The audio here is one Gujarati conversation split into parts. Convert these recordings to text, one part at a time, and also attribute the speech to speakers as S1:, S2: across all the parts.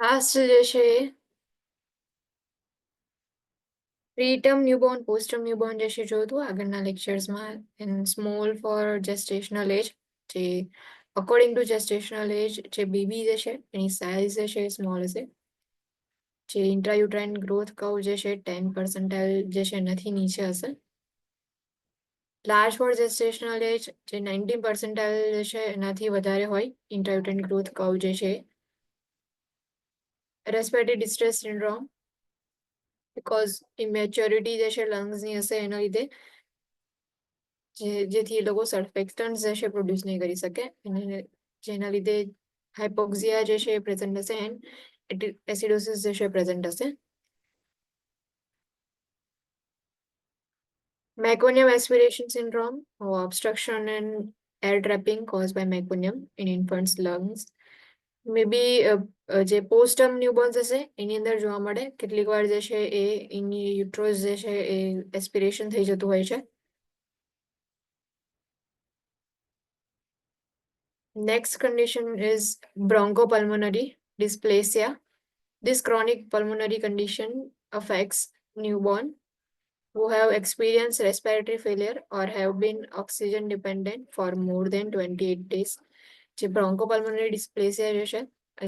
S1: લાસ્ટ જે છે પ્રીટર્મ ન્યૂબોર્ન પોસ્ટર્મ ન્યૂબોર્ન જે છે જોયું હતું આગળના લેક્ચર્સમાં એન સ્મોલ ફોર જેસ્ટેશનલ એજ જે અકોર્ડિંગ ટુ જેસ્ટેશનલ એજ જે બેબી જે છે એની સાઇઝ જે છે સ્મોલ હશે. જે ઇન્ટ્રાયુટ્રાઇન ગ્રોથ કર્વ જે છે 10% જે છે નથી નીચે હશે. લાર્જ ફોર જેસ્ટેશનલ એજ જે 19% જે છે એનાથી વધારે હોય ઇન્ટ્રાયુટ્રાઇન ગ્રોથ કર્વ જે છે. રેસ્પિરેટરી ડિસ્ટ્રેસ સિન્ડ્રોમ બીકોઝ ઇમેચ્યોરિટી જે છે લંગ્સની હશે એના લીધે જેથી એ લોકો સર્ફેક્ટન્ટ્સ જે છે પ્રોડ્યુસ નહીં કરી શકે અને જેના લીધે હાઇપોક્સિયા જે છે એ પ્રેઝન્ટ હશે એન્ડ એસિડોસિસ જે છે પ્રેઝન્ટ હશે. Meconium aspiration syndrome or obstruction and air trapping caused by meconium in infants' lungs. મે બી જે પોસ્ટર્મ ન્યૂબોર્ન્સ હશે એની અંદર જોવા મળે કેટલીક વાર જે છે એ એની યુટ્રોસ જે છે એ એસ્પિરેશન થઈ જતું હોય છે. Next condition is bronchopulmonary dysplasia. This chronic pulmonary condition affects newborn who have experienced respiratory failure or have been oxygen dependent for more than 28 days. જે bronchopulmonary dysplasia જે છે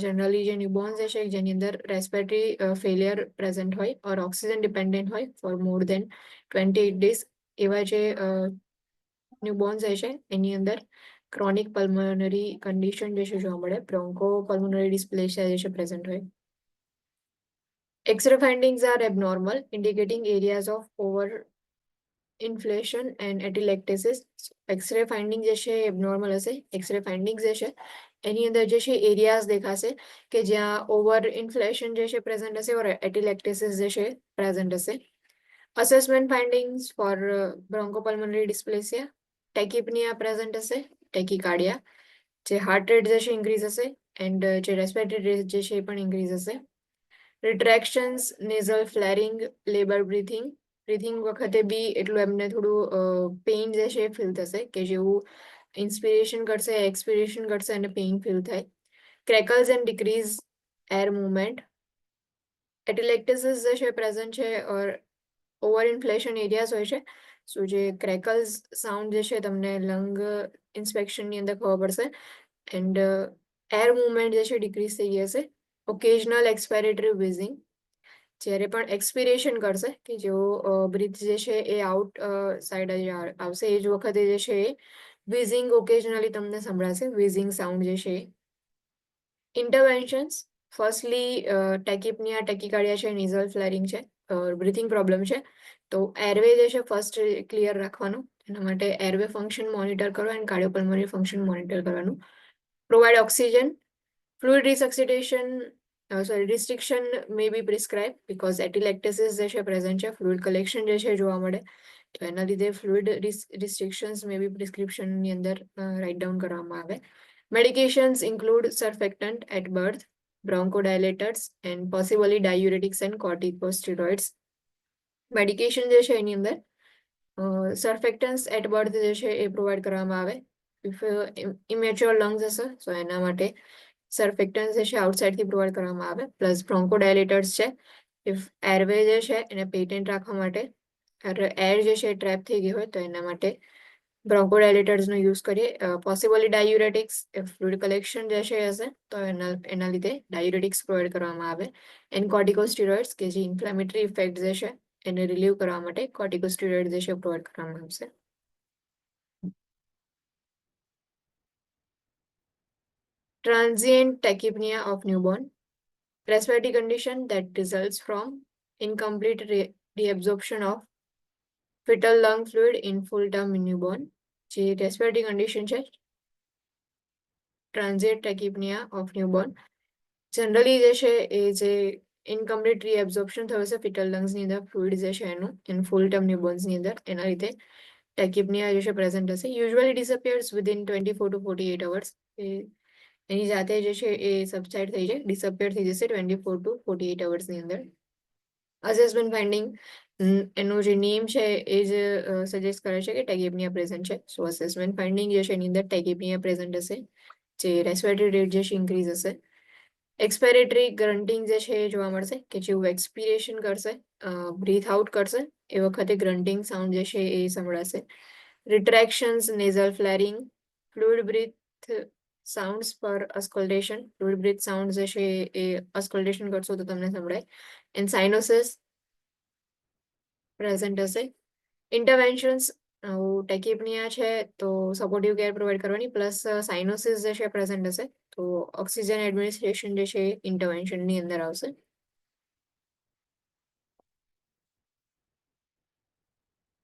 S1: જનરલી જે ન્યૂબોર્ન્સ છે જેની અંદર રેસ્પિરેટરી ફેલિયર પ્રેઝન્ટ હોય ઓર ઓક્સિજન ડિપેન્ડન્ટ હોય ફોર મોર દેન 28 ડેઝ એવા જે ન્યૂબોર્ન્સ છે એની અંદર ક્રોનિક પલ્મોનરી કન્ડિશન જે છે જોવા મળે બ્રોન્કોપલ્મોનરી ડિસ્પ્લેસિયા જે છે પ્રેઝન્ટ હોય. X-ray findings are abnormal, indicating areas of over inflation and atelectasis. X-ray finding જે છે abnormal હશે. X-ray findings જે છે એની અંદર જે છે એરિયાઝ દેખાશે કે જ્યાં ઓવર ઇન્ફ્લેશન જે છે પ્રેઝન્ટ હશે ઓર એટિલેક્ટેસિસ જે છે પ્રેઝન્ટ હશે. અસેસમેન્ટ ફાઇન્ડિંગ્સ ફોર બ્રોન્કોપલ્મોનરી ડિસ્પ્લેસિયા ટેકિપનિયા પ્રેઝન્ટ હશે, ટેકિકાર્ડિયા જે હાર્ટ રેટ જે છે ઇન્ક્રીઝ હશે એન્ડ જે રેસ્પિરેટરી રેટ જે છે એ પણ ઇન્ક્રીઝ હશે. રિટ્રેક્શન્સ નેઝલ ફ્લેરિંગ લેબર બ્રીથિંગ વખતે બી એટલું એમને થોડું પેઇન જે છે ફીલ થશે કે જેવું ઇન્સ્પિરેશન કરશે એક્સપિરેશન કરશે અને પેઇન ફીલ થાય. ક્રેકલ્સ એન્ડ ડિક્રીઝ એર મુવમેન્ટ એટિલેક્ટેસિસ જે છે પ્રેઝન્ટ છે ઓર ઓવર ઇન્ફ્લેશન એરિયાઝ હોય છે. સો જે ક્રેકલ્સ સાઉન્ડ જે છે તમને લંગ ઇન્સ્પેક્શનની અંદર ખબર પડશે એન્ડ એર મુવમેન્ટ જે છે ડિક્રીઝ થઈ જશે. ઓકેઝનલ એક્સપાયરેટરી વિઝિંગ જ્યારે પણ એક્સપિરેશન કરશે કે જેઓ બ્રીથ જે છે એ આઉટ સાઈડ જ આવશે એ જ વખતે જે છે એ વિઝિંગ ઓકેઝનલી તમને સંભળાશે વિઝિંગ સાઉન્ડ જે છે. ઇન્ટરવેન્શન્સ ફર્સ્ટલી ટેકિપનિયા ટેકિકાર્ડિયા છે નીઝલ ફ્લેરિંગ છે બ્રીથિંગ પ્રોબ્લેમ છે તો એરવે જે છે ફર્સ્ટ ક્લિયર રાખવાનું એના માટે એરવે ફંક્શન મોનિટર કરો એન્ડ કાર્ડિયોપલ્મોનરી ફંક્શન મોનિટર કરવાનું. Provide oxygen fluid resuscitation restriction may be prescribed because atelectasis જે છે પ્રેઝન્ટ છે ફ્લુઇડ કલેક્શન જે છે જોવા મળે તો એના લીધે ફ્લુઇડ રિસ્ટ્રિક્શન્સ મે બી પ્રિસ્ક્રિપ્શનની અંદર રાઇટ ડાઉન કરવામાં આવે. Medications include surfactant at birth, bronchodilators, and possibly diuretics and corticosteroids. Medication જે છે એની અંદર સર્ફેક્ટન્સ એટ બર્થ જે છે એ પ્રોવાઈડ કરવામાં આવે. ઇફ ઇમેચ્યોર લંગ્સ હશે તો એના માટે સર્ફેક્ટન્સ જે છે આઉટસાઇડથી પ્રોવાઈડ કરવામાં આવે પ્લસ બ્રોન્કોડાયલેટર્સ છે ઇફ એરવે જે છે એને પેટેન્ટ રાખવા માટે એર જે છે ટ્રેપ થઈ ગઈ હોય તો એના માટે બ્રોન્કોડાયલેટર્સનો યુઝ કરીએ. પોસિબલી ડાયુરેટિક્સ ફ્લુઇડ કલેક્શન જે છે હશે તો એના લીધે ડાયુરેટિક્સ પ્રોવાઈડ કરવામાં આવે. એન્ડ કોર્ટિકોસ્ટીરોઇડ્સ કે જે ઇન્ફ્લેમેટરી ઇફેક્ટ જે છે એને રિલીવ કરવા માટે કોર્ટિકોસ્ટીરોઇડ જે છે પ્રોવાઈડ કરવામાં આવશે. Transient tachypnea of newborn, respiratory condition that results from incomplete reabsorption of fetal lung fluid in full term newborn. જે રેસ્પિરેટરી કન્ડિશન છે transient tachypnea of newborn generally જે છે એ જે ઇનકમ્પ્લીટ રીએબ્ઝોર્પ્શન થયું છે ફિટલ લંગ્સની અંદર ફ્લુઇડ જે છે એનું ઇન ફૂલ ટર્મ ન્યૂબોર્ન્સની અંદર એના લીધે ટેકિપનિયા જે છે પ્રેઝન્ટ હશે. Usually ડિસઅપિયર્સ within 24 to 48 hours. એની જાતે જે છે એ સબસાઇડ થઈ જાય ડિસઅપિયર થઈ જશે 24 to 48 hours-ની અંદર. અસેસમેન્ટ ફાઇન્ડિંગ એનું જે નેમ છે એ જ સજેસ્ટ કરે છે કે ટેકિપનિયા પ્રેઝન્ટ છે. સો અસેસમેન્ટ ફાઇન્ડિંગ જે છે એની અંદર ટેકિપનિયા પ્રેઝન્ટ હશે જે રેસ્પિરેટરી રેટ જે છે ઇન્ક્રીઝ હશે. એક્સપાયરેટરી ગ્રન્ટિંગ જે છે એ જોવા મળશે કે જેવું એક્સપિરેશન કરશે, બ્રીથ આઉટ કરશે એ વખતે ગ્રન્ટિંગ સાઉન્ડ જે છે એ સંભળાશે. Retractions, nasal flaring, fluid breath sounds પર અસ્કલ્ટેશન, ફ્લુઇડ બ્રીથ સાઉન્ડ જે છે એ અસ્કલ્ટેશન કરશો તો તમને સંભળાય. એન્ડ સાઇનોસિસ પ્રેઝન્ટ હશે. ઇન્ટરવેન્શન્સ, ટેકિપનિયા છે તો સપોર્ટિવ કેર પ્રોવાઈડ કરવાની, પ્લસ સાઇનોસિસ જે છે પ્રેઝન્ટ હશે તો ઓક્સિજન એડમિનિસ્ટ્રેશન જે છે ઇન્ટરવેન્શનની અંદર આવશે.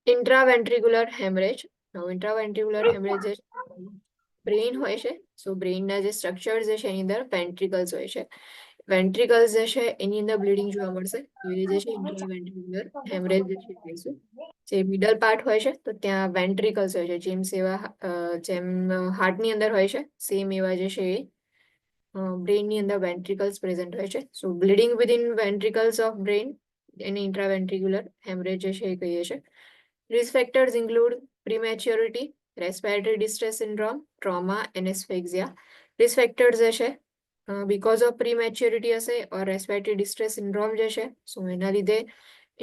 S1: ઇન્ટ્રાવેન્ટ્રિક્યુલર હેમરેજ, ઇન્ટ્રાવેન્ટ્રિક્યુલર હેમરેજ જે બ્રેઇન હોય છે, સો બ્રેઇનના જે સ્ટ્રક્ચર જે છે એની અંદર વેન્ટ્રિકલ્સ હોય છે. વેન્ટ્રિકલ્સ જે છે એની અંદર બ્લીડિંગ જોવા મળશે, એ જે છે ઇન્ટ્રાવેન્ટ્રિક્યુલર હેમરેજ જે છે કહીશું. જે મિડલ પાર્ટ હોય છે તો ત્યાં વેન્ટ્રિકલ્સ હોય છે, જેમ હાર્ટની અંદર હોય છે સેમ એવા જે છે એ બ્રેઇનની અંદર વેન્ટ્રિકલ્સ પ્રેઝન્ટ હોય છે. So bleeding within ventricles of brain એને ઇન્ટ્રાવેન્ટ્રિક્યુલર હેમરેજ જે છે એ કહીએ છીએ. Risk factors include prematurity, respiratory distress syndrome, trauma, asphyxia. Risk factors જે છે બીકોઝ ઓફ પ્રીમેચ્યોરિટી હશે ઓર રેસ્પિરેટરી ડિસ્ટ્રેસ સિન્ડ્રોમ જે છે, સો એના લીધે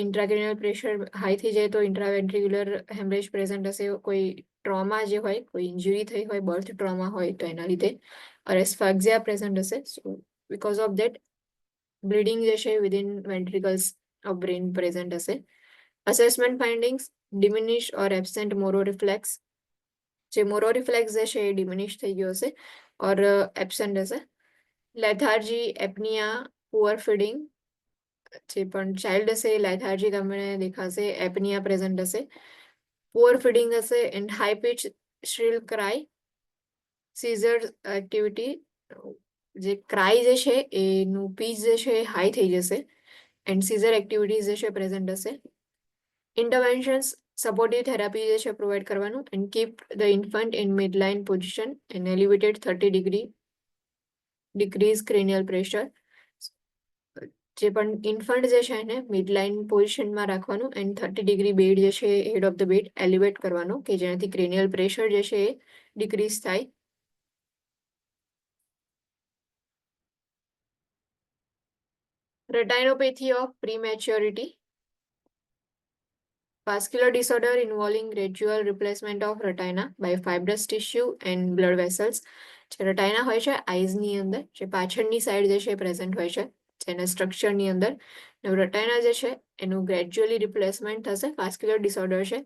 S1: ઇન્ટ્રાક્રેનિયલ પ્રેશર હાઈ થઈ જાય તો ઇન્ટ્રાવેન્ટ્રિક્યુલર હેમરેજ પ્રેઝન્ટ હશે. કોઈ ટ્રોમા જે હોય, કોઈ ઇન્જરી થઈ હોય, બર્થ ટ્રોમા હોય તો એના લીધે એસ્ફેક્સિયા પ્રેઝન્ટ હશે. સો બીકોઝ ઓફ ધેટ બ્લીડિંગ જે છે within ventricles of brain present હશે. અસેસમેન્ટ ફાઇન્ડિંગ્સ, ડિમિનિશ ઓર એબસેન્ટ મોરો રિફ્લેક્સ, જે મોરો રિફ્લેક્સ જે છે એ ડિમિનિશ થઈ ગયો હશે ઓર એબસેન્ટ હશે. લેથાર્જી, એપનિયા, પુઅર ફીડિંગ, જે પણ ચાઇલ્ડ હશે લેથાર્જી તમને દેખાશે, એપનિયા પ્રેઝન્ટ હશે, પુઅર ફીડિંગ હશે and high pitch shrill cry, seizure activity, જે ક્રાય જે છે એનું પીચ જે છે એ હાઈ થઈ જશે એન્ડ સીઝર એક્ટિવિટીઝ જે છે પ્રેઝન્ટ હશે. ઇન્ટરવેન્શન્સ, સપોર્ટિવ થેરાપી જે છે પ્રોવાઈડ કરવાનું and keep the infant in midline position and elevated 30 degree decrease cranial pressure. જે પણ ઇન્ફન્ટ જે છે એને મિડલાઇન પોઝિશનમાં રાખવાનું એન્ડ 30 ડિગ્રી બેડ જે છે head of the bed elevate કરવાનું કે જેનાથી ક્રેનિયલ પ્રેશર જે છે એ ડિક્રીઝ થાય. Retinopathy of prematurity, vascular disorder involving gradual replacement of retina by fibrous tissue and blood vessels. જે retina હોય છે આઈઝની અંદર, જે પાછળની સાઈડ જે છે પ્રેઝન્ટ હોય છે જેના સ્ટ્રક્ચરની અંદર, retina જે છે એનું ગ્રેજ્યુઅલી રિપ્લેસમેન્ટ થશે. વાસ્ક્યુલર ડિસઓર્ડર છે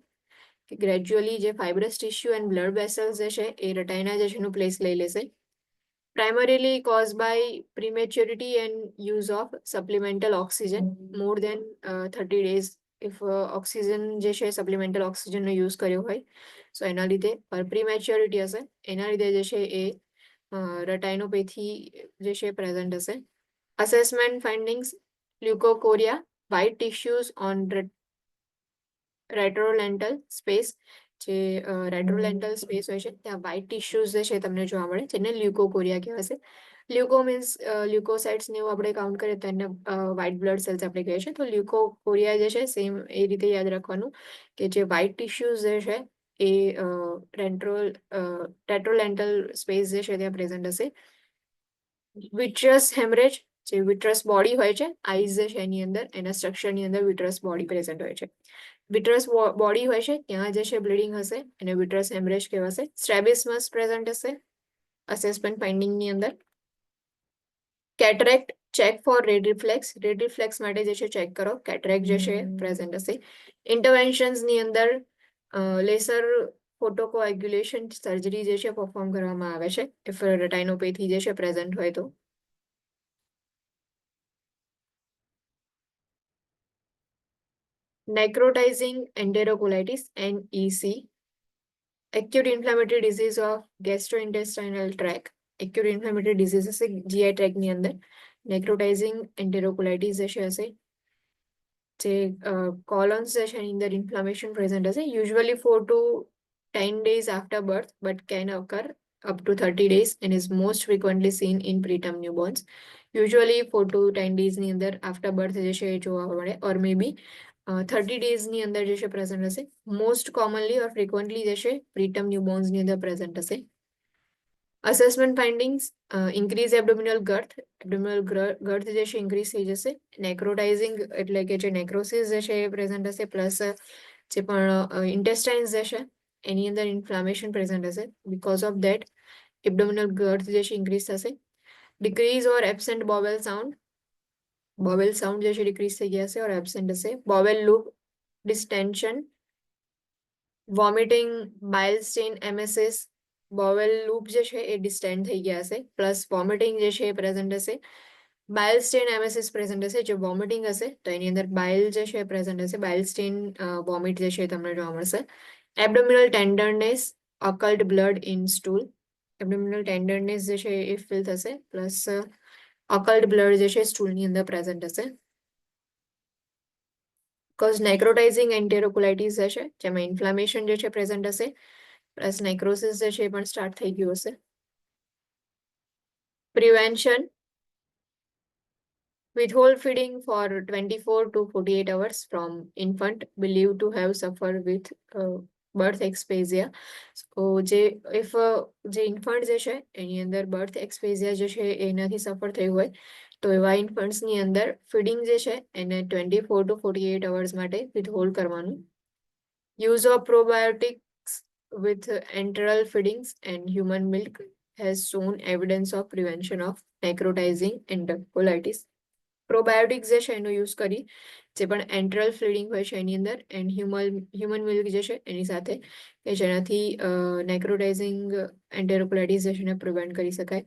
S1: કે ગ્રેજ્યુઅલી જે fibrous tissue and blood vessels જે છે એ retina જે છે એનું પ્લેસ લઈ લેશે. Primarily caused by prematurity and use of supplemental oxygen more than 30 days. If oxygen જે છે સપ્લિમેન્ટલ ઓક્સિજનનો યુઝ કર્યો હોય સો એના લીધે પ્રીમેચ્યોરિટી હશે, એના લીધે જે છે એ રેટાઇનોપેથી જે છે પ્રેઝન્ટ હશે. Assessment findings, leukocoria, white tissues on retrolental space, જે રેટ્રોલેન્ટલ સ્પેસ હોય છે ત્યાં વ્હાઇટ ટિશ્યુઝ જે છે તમને જોવા મળે જેને લ્યુકોકોરિયા કહેવાશે. લ્યુકો મીન્સ લ્યુકોસાઇટ્સ ને એવું આપણે કાઉન્ટ કરીએ તો એને વ્હાઇટ બ્લડ સેલ્સ આપણે કહીએ છીએ. તો લ્યુકોકોરિયા જે છે સેમ એ રીતે યાદ રાખવાનું કે જે વ્હાઇટ ટિશ્યુઝ જે છે એ રેટ્રોલેન્ટલ સ્પેસ જે છે ત્યાં પ્રેઝન્ટ હશે. વિટ્રસ હેમરેજ, જે વિટ્રસ બોડી હોય છે આઈઝ જે છે એની અંદર, એના સ્ટ્રક્ચરની અંદર વિટ્રસ બોડી પ્રેઝન્ટ હોય છે. વિટ્રસ બોડી હોય છે ત્યાં જે છે બ્લીડિંગ હશે અને વિટ્રસ હેમરેજ કહેવાશે. સ્ટ્રેબિસમસ પ્રેઝન્ટ હશે અસેસમેન્ટ ફાઇન્ડિંગની અંદર. Cataract, check for red reflex, red reflex માટે જે છે ચેક કરો, કેટરેક્ટ જે છે પ્રેઝન્ટ હશે. ઇન્ટરવેન્શન્સની અંદર લેસર ફોટોકોએગ્યુલેશન સર્જરી જે છે પરફોર્મ કરવામાં આવે છે ઇફ રેટાઇનોપેથી જે છે પ્રેઝન્ટ હોય તો. Necrotizing enterocolitis NEC, acute inflammatory disease of gastrointestinal tract, acute inflammatory disease હશે GI tract ની અંદર. Necrotizing enterocolitis જે હશે, જે કોલોન્સ જે છે એની અંદર ઇન્ફ્લામેશન પ્રેઝન્ટ હશે. Usually 4 to 10 days after birth but can occur up to 30 days and is most frequently seen in preterm newborns. Usually 4 to 10 days ની અંદર after birth જે છે એ જોવા મળે or maybe 30 days ની અંદર જે છે પ્રેઝન્ટ હશે. મોસ્ટ કોમનલી ઓર ફ્રીક્વન્ટલી જે છે પ્રીટર્મ ન્યૂબોર્ન્સ ની અંદર પ્રેઝન્ટ હશે. Assessment findings, increase abdominal girth જે છે ઇન્ક્રીઝ થઈ જશે. નેક્રોટાઇઝિંગ એટલે કે જે નેક્રોસિસ જે છે એ પ્રેઝન્ટ હશે, પ્લસ જે પણ ઇન્ટેસ્ટાઇન્સ જે છે એની અંદર ઇન્ફ્લામેશન પ્રેઝન્ટ હશે. Because of that abdominal girth જે છે ઇન્ક્રીઝ થશે. Decrease or absent bowel sound જે છે ડિક્રીઝ થઈ ગયા હશે ઓર એબસેન્ટ હશે. Bowel loop distension, vomiting, bile stain, emesis. Bowel loop જે છે એ ડિસ્ટેન્ડ થઈ ગયા હશે, પ્લસ વોમિટિંગ જે છે એ પ્રેઝન્ટ હશે. બાઇલ સ્ટેન એમએસએસ પ્રેઝન્ટ હશે. જે વોમિટિંગ હશે તો એની અંદર બાઇલ જે છે પ્રેઝન્ટ હશે. બાઇલ સ્ટેન વોમિટ જે છે તમને જોવા મળશે. Abdominal tenderness, occult blood in stool. Abdominal tenderness જે છે એ ફીલ થશે, પ્લસ અકલ્ટ બ્લડ જે છે સ્ટૂલની અંદર પ્રેઝન્ટ હશે. કોઝ નેક્રોટાઇઝિંગ એન્ટેરોકોલાઇટિસ હશે, જેમાં ઇન્ફ્લામેશન જે છે પ્રેઝન્ટ હશે, પ્લસ નેક્રોસિસ જે છે એ પણ સ્ટાર્ટ થઈ ગયું હશે. Prevention, withhold feeding for 24 to 48 hours from infant believed to have suffered with birth ectasia. So જે ઇન્ફન્ટ જે છે એની અંદર બર્થ એક્સપેઝિયા જે છે એનાથી સફર થયું હોય તો એવા ઇન્ફન્ટ્સની અંદર ફીડિંગ જે છે એને 24 to 48 અવર્સ માટે વિથહોલ્ડ કરવાનું. Use of probiotics with enteral feedings and human milk has shown evidence of prevention of necrotizing enterocolitis. Probiotics જે છે એનો યુઝ કરી જે પણ એન્ટરલ ફીડિંગ હોય છે એની અંદર એન્ડ હ્યુમન મિલ્ક જે છે એની સાથે કે જેનાથી નેક્રોટાઇઝિંગ એન્ટેરોકોલાઇટિસ જે છે એને પ્રિવેન્ટ કરી શકાય.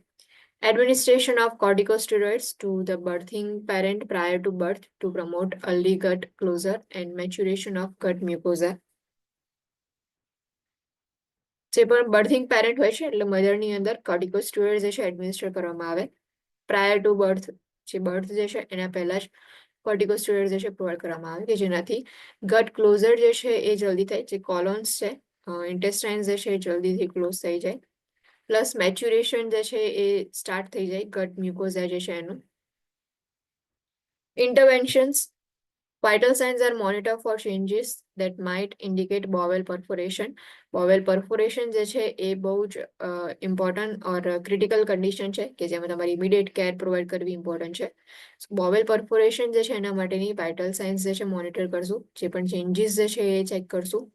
S1: Administration of corticosteroids to the birthing parent prior to birth to promote early gut closure and maturation of gut mucosa. જે પણ બર્થિંગ પેરેન્ટ હોય છે એટલે મધરની અંદર કોર્ટિકોસ્ટેરોઇડ જે છે એડમિનિસ્ટર કરવામાં આવે પ્રાયર ટુ બર્થ. જે બર્થ જે છે એના પહેલા જ કોર્ટિકોસ્ટેરોઇડ જે છે પ્રોવાઈડ કરવામાં આવે કે જેનાથી ગટ ક્લોઝર જે છે એ જલ્દી થાય. જે કોલોન્સ છે ઇન્ટેસ્ટાઇન્સ જે છે એ જલ્દીથી ક્લોઝ થઈ જાય, પ્લસ મેચ્યુરેશન જે છે એ સ્ટાર્ટ થઈ જાય ગટ મ્યુકોઝા જે છે એનું. ઇન્ટરવેન્શન્સ, vital signs are monitored for changes that might indicate bowel perforation. Bowel perforation જે છે એ બહુ જ ઇમ્પોર્ટન્ટ ઓર ક્રિટિકલ કન્ડિશન છે કે જેમાં તમારી ઇમિડિયેટ કેર પ્રોવાઈડ કરવી ઇમ્પોર્ટન્ટ છે. બોવેલ પરફોરેશન જે છે એના માટેની વાઇટલ સાઇન્સ જે છે મોનિટર કરશું. જે પણ ચેન્જીસ જે છે એ ચેક કરશું.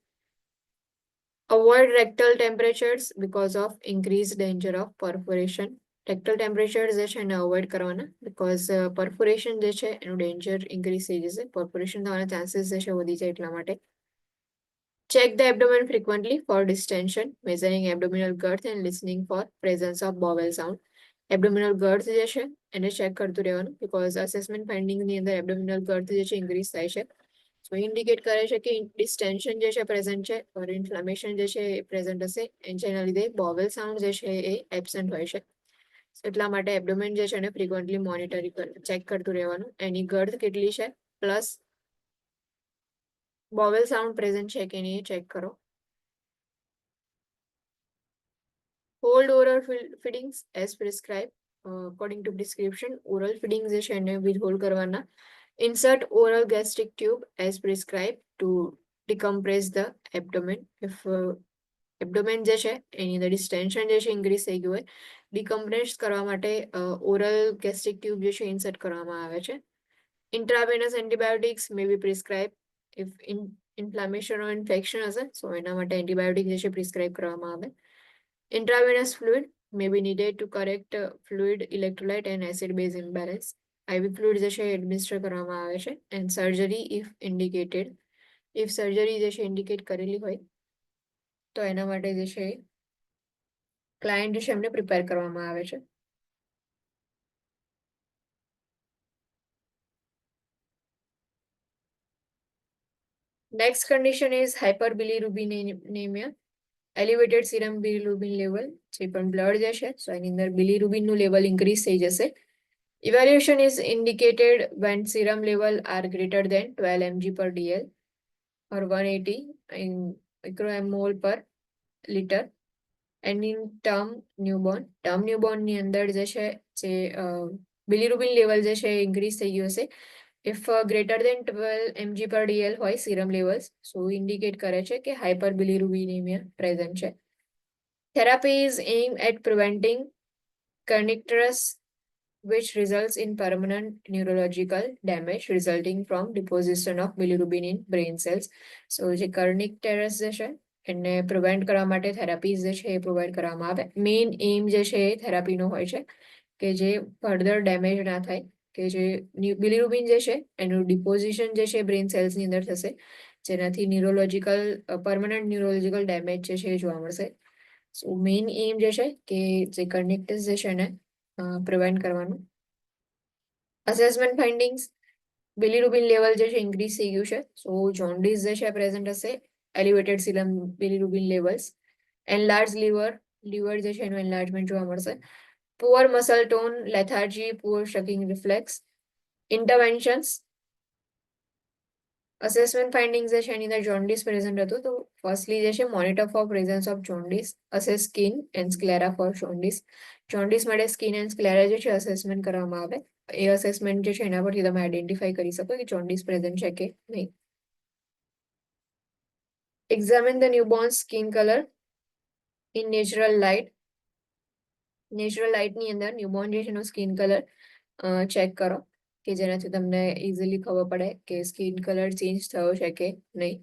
S1: Avoid rectal temperatures because of increase danger of perforation. Rectal temperature જે છે એને અવોઇડ કરવાના બીકોઝ પરફોરેશન જે છે એનું ડેન્જર ઇન્ક્રીઝ થઈ જશે. પરફોરેશન થવાના ચાન્સીસ જે છે વધી જાય એટલા માટે. Check the abdomen frequently for distension, measuring abdominal girth and listening for presence of bowel sound. Abdominal girth જે છે એને ચેક કરતું રહેવાનું બીકોઝ અસેસમેન્ટ ફાઇન્ડિંગની અંદર એબડોમિનલ ગર્થ જે છે ઇન્ક્રીઝ થાય છે. સો ઇન્ડિકેટ કરે છે કે ડિસ્ટેન્શન જે છે પ્રેઝન્ટ છે ઓર ઇન્ફ્લામેશન જે છે એ પ્રેઝન્ટ હશે જેના લીધે બોવેલ સાઉન્ડ જે છે એ એબસન્ટ હોય છે. એટલા માટે એબડોમેન જે છે એને ફ્રીક્વન્ટલી મોનિટરિંગ ચેક કરતું રહેવાનું. એની ગર્થ કેટલી છે પ્લસ બોવેલ સાઉન્ડ પ્રેઝન્ટ છે કે નહીં ચેક કરો. Hold oral feedings as prescribe according to prescription. Oral feeding જે છે એને વિથહોલ્ડ કરવાના. Insert oral gastric tube as prescribe to decompress the abdomen. If abdomen જે છે એની અંદર ડિસ્ટેન્શન જે છે ઇન્ક્રીઝ થઈ ગયું હોય ડિકમ્પ્રેસ કરવા માટે ઓરલ ગેસ્ટ્રિક ટ્યુબ જે છે ઇન્સર્ટ કરવામાં આવે છે. Intravenous antibiotics may be prescribe if inflammation or infection હશે સો એના માટે એન્ટીબાયોટિક જે છે પ્રિસ્ક્રાઇબ કરવામાં આવે. Intravenous fluid may be needed to correct fluid electrolyte and acid base imbalance. IV fluid જે છે એડમિનિસ્ટર કરવામાં આવે છે. And surgery if indicated, if surgery જે છે ઇન્ડિકેટ કરેલી હોય તો એના માટે જે છે ક્લાયન્ટ જે છે એમને પ્રિપેર કરવામાં આવે છે. Next condition is hyperbilirubinemia, elevated serum bilirubin level. જે પણ બ્લડ જે છે સો એની અંદર bilirubin નું લેવલ ઇન્ક્રીઝ થઈ જશે. Evaluation is indicated when serum level are greater than 12 mg per dl or 180 in micromole per liter. And in term newborn ની અંદર જે છે જે bilirubin લેવલ જે છે ઇન્ક્રીઝ થઈ ગયું હશે. If greater than 12 mg per dl હોય serum levels, so indicate કરે છે કે hyperbilirubinemia present છે. Therapy is aimed at preventing kernicterus, which results in permanent neurological damage resulting from deposition of bilirubin in brain cells. So જે kernicterus જે છે એને પ્રિવેન્ટ કરવા માટે થેરાપીઝ જે છે એ પ્રોવાઈડ કરવામાં આવે. મેઇન એમ જે છે એ થેરાપીનો હોય છે કે જે ફર્ધર ડેમેજ ના થાય, કે જે બિલિરુબિન જે છે એનું ડિપોઝિશન જે છે બ્રેન સેલ્સની અંદર થશે, જેનાથી ન્યુરોલોજીકલ પરમનન્ટ ન્યુરોલોજીકલ ડેમેજ જે છે એ જોવા મળશે. સો મેઇન એમ જે છે કે જે કર્નિક્ટિસ જે છે એને પ્રિવેન્ટ કરવાનું. અસેસમેન્ટ ફાઇન્ડિંગ્સ, બિલિરુબિન લેવલ જે છે ઇન્ક્રીઝ થઈ ગયું છે. સો જોન્ડિસ જે છે પ્રેઝન્ટ હશે, elevated serum bilirubin levels, enlarge liver જે છે એનું એનલાર્જમેન્ટ જોવા મળશે, poor muscle tone, lethargy, poor sucking reflex. Interventions, assessment findings જે છે એની અંદર જોન્ડિસ પ્રેઝન્ટ હતું, તો ફર્સ્ટલી જે છે monitor for presence of jaundice, assess skin and sclera for jaundice. Jaundice માટે સ્કિન એન્ડ સ્ક્લેરા જે છે અસેસમેન્ટ કરવામાં આવે. એ અસેસમેન્ટ જે છે એના પરથી તમે આઈડેન્ટિફાઈ કરી શકો કે જોન્ડિસ પ્રેઝન્ટ છે કે નહીં. Examine the newborn skin colour in natural light. Natural લાઇટની અંદર ન્યૂબોર્ન જે છે એનો સ્કિન કલર ચેક કરો, કે જેનાથી તમને ઇઝીલી ખબર પડે કે સ્કિન કલર ચેન્જ થયો છે કે નહીં.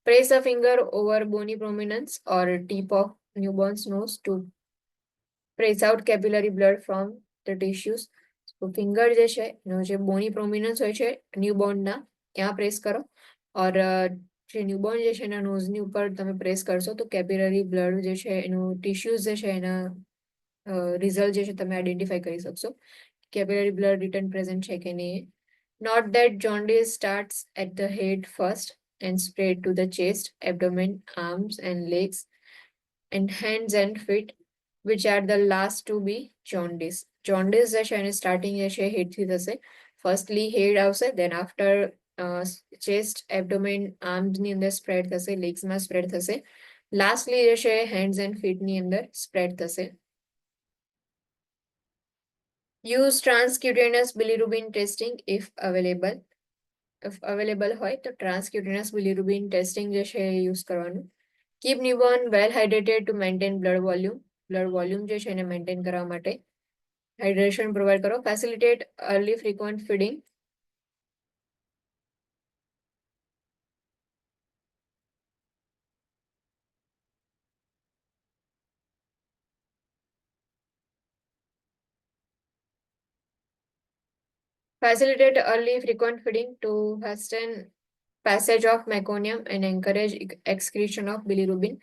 S1: Press a finger over bony prominence or tip of newborn's nose to press out capillary blood from the tissues. તો ફિંગર જે છે એનો જે બોની પ્રોમિનન્સ હોય છે ન્યૂબોર્નના, ત્યાં પ્રેસ કરો. ઓર જે ન્યૂબોર્ન જે છે એના નોઝની ઉપર તમે પ્રેસ કરશો તો કેપિલરી બ્લડ જે છે એનું ટિશ્યુઝ જે છે એના રિઝલ્ટ જે છે તમે આઈડેન્ટિફાઈ કરી શકશો, capillary blood return present છે કે નહીં. Note that jaundice starts at the head first and spread to the chest, abdomen, arms and legs, and hands and feet, which are the last to be jaundice. Jaundice જે છે એની સ્ટાર્ટિંગ જે છે હેડથી થશે. ફર્સ્ટલી હેડ આવશે, દેન આફ્ટર ચેસ્ટ, એબડોમેન, આર્મ્સની અંદર સ્પ્રેડ થશે, લેગ્સમાં સ્પ્રેડ થશે, લાસ્ટલી જે છે હેન્ડ્સ એન્ડ ફીટની અંદર સ્પ્રેડ થશે. Use transcutaneous bilirubin testing if available. If available હોય તો transcutaneous bilirubin testing જે છે એ યુઝ કરવાનું. Keep newborn well hydrated to maintain blood volume. Blood volume જે છે એને મેન્ટેન કરવા માટે હાઇડ્રેશન પ્રોવાઈડ કરો. Facilitate early frequent feeding. Facilitate early frequent feeding to hasten passage of meconium and encourage excretion of bilirubin.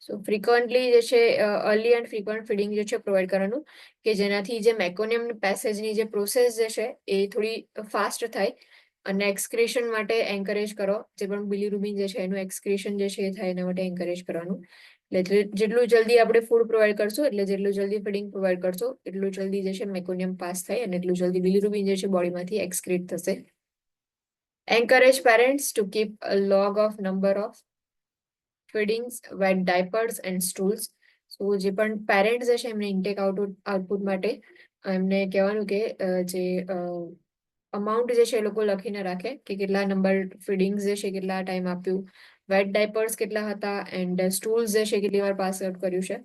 S1: So frequently જે છે અર્લી એન્ડ ફ્રિકવન્ટ ફીડિંગ જે છે પ્રોવાઈડ કરવાનું, કે જેનાથી જે મેકોનિયમ પેસેજની જે પ્રોસેસ જે છે એ થોડી ફાસ્ટ થાય, અને એક્સક્રેશન માટે એન્કરેજ કરો. જે પણ બિલિરુબિન જે છે એનું એક્સક્રેશન જે છે એ થાય એના માટે એન્કરેજ કરવાનું. એટલે જેટલું જલ્દી આપણે ફૂડ પ્રોવાઈડ કરશું, એટલે જેટલું જલ્દી ફીડિંગ પ્રોવાઈડ કરશો એટલું જલ્દી જે છે મેકોનિયમ પાસ થાય અને એટલું જલ્દી બિલિરુબિન જે છે બોડીમાંથી એક્સક્રીટ થશે. Encourage parents to keep a log of number of feedings, wet diapers and stools. સો જે પણ પેરેન્ટ્સ જે છે એમને ઇન્ટેક આઉટપુટ માટે એમને કહેવાનું કે જે અમાઉન્ટ જે છે એ લોકો લખીને રાખે કે કેટલા નંબર ફીડિંગ્સ જે છે કેટલા ટાઈમ આપ્યું, વેટ ડાયપર્સ કેટલા હતા, એન્ડ સ્ટૂલ્સ જે છે કેટલી વાર પાસ આઉટ કર્યું છે.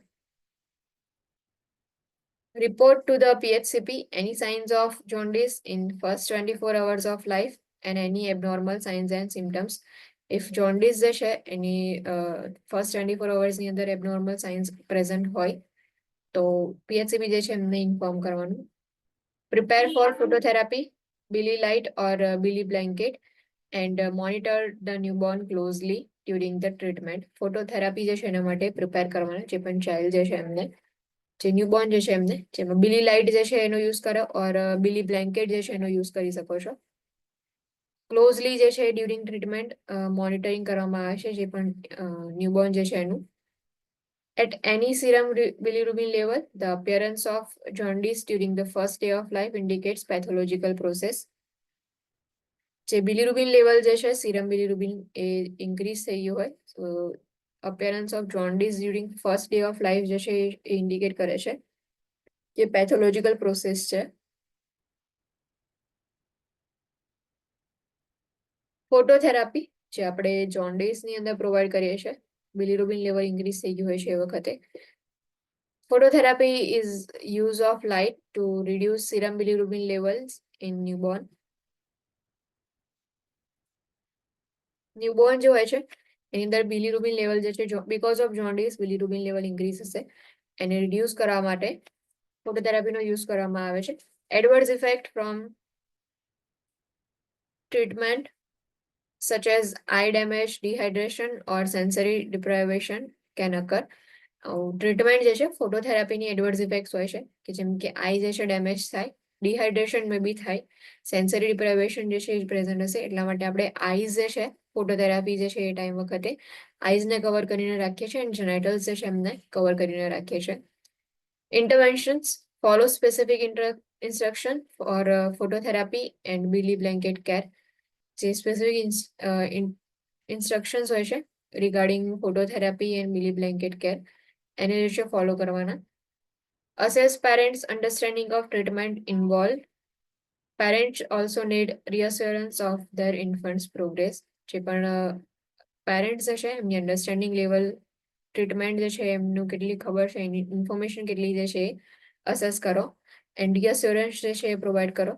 S1: Report to the PHCP any signs of jaundice in first 24 hours of life and any abnormal signs and symptoms. If jaundice જે છે એની first 24 hours ની અંદર abnormal signs present હોય તો PHCP જે છે એમને ઇન્ફોર્મ કરવાનું. Prepare for phototherapy, Billy light or Billy blanket, and monitor the newborn closely during the treatment. Phototherapy જે છે એના માટે પ્રિપેર કરવાના જે પણ ચાઇલ્ડ જે છે એમને, જે ન્યૂબોર્ન જે છે એમને, જેમાં બિલી લાઇટ જે છે એનો યુઝ કરો ઓર બિલી બ્લેન્કેટ જે છે એનો યુઝ કરી શકો છો. ક્લોઝલી જે છે ડ્યુરિંગ ટ્રીટમેન્ટ મોનિટરિંગ કરવામાં આવે છે જે પણ ન્યૂબોર્ન જે છે એનું. At any serum bilirubin level, the appearance of jaundice during the first day of life indicates pathological process. જે બિલિરુબિન લેવલ જે છે સીરમ બિલિરુબિન એ ઇન્ક્રીઝ થઈ ગયું હોય, તો appearance of jaundice during first day of life જે છે એ ઇન્ડિકેટ કરે છે કે પેથોલોજીકલ પ્રોસેસ છે. ફોટોથેરાપી જે આપણે જોન્ડિસ ની અંદર પ્રોવાઈડ કરીએ છીએ, બિલિરુબિન લેવલ ઇન્ક્રીઝ થઈ ગયું હોય છે એ વખતે, Phototherapy is use of light to reduce serum bilirubin levels in newborn. Newborn જે હોય છે એની અંદર બિલિરુબિન લેવલ જે છે because of jaundice bilirubin level increase હશે એને રિડ્યુસ કરવા માટે ફોટોથેરાપીનો યુઝ કરવામાં આવે છે. Adverse effect from treatment such as eye damage, dehydration or sensory deprivation can occur. Treatment જે છે ફોટોથેરાપીની એડવર્સ ઇફેક્ટ્સ હોય છે કે જેમ કે આઈ જે છે ડેમેજ થાય, ડિહાઇડ્રેશન મે બી થાય, સેન્સરી ડિપ્રાઇવેશન જે છે એ પ્રેઝન્ટ હશે. એટલા માટે આપણે આઈઝ જે છે ફોટોથેરાપી જે છે એ ટાઈમ વખતે આઈઝને કવર કરીને રાખીએ છીએ અને જેનાઇટલ્સ જે છે એમને કવર કરીને રાખીએ છીએ. Interventions follow specific instruction for phototherapy and bili blanket care. જે સ્પેસિફિક ઇન્સ્ટ્રક્શન્સ હોય છે regarding phototherapy and bili blanket care એને વિશે ફોલો કરવાના. Assess parents understanding of treatment involve. Parents also need reassurance of their infants progress. જે પણ પેરેન્ટ્સ છે એમની અન્ડરસ્ટેન્ડિંગ લેવલ ટ્રીટમેન્ટ જે છે એમનું કેટલી ખબર છે એની ઇન્ફોર્મેશન કેટલી જે છે એ અસેસ કરો એન્ડ રિઅસ્યોરન્સ જે છે એ પ્રોવાઈડ કરો.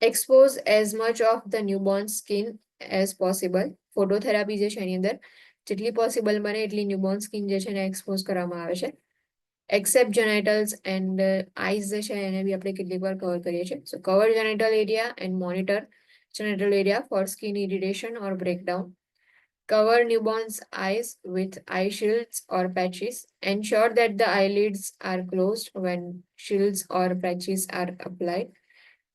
S1: expose as much of the newborn skin as possible. Phototherapy જે છે એની અંદર જેટલી પોસિબલ બને એટલી ન્યૂબોર્ન સ્કિન જે છે એને એક્સપોઝ કરવામાં આવે છે. એક્સેપ્ટ જેનાઇટલ્સ એન્ડ આઈઝ જે છે એને બી આપણે કેટલીક વાર કવર કરીએ છીએ. So cover genital area and monitor genital area for skin irritation or breakdown. Cover newborn's eyes with eye shields or patches. Ensure that the eyelids are closed when shields or patches are applied.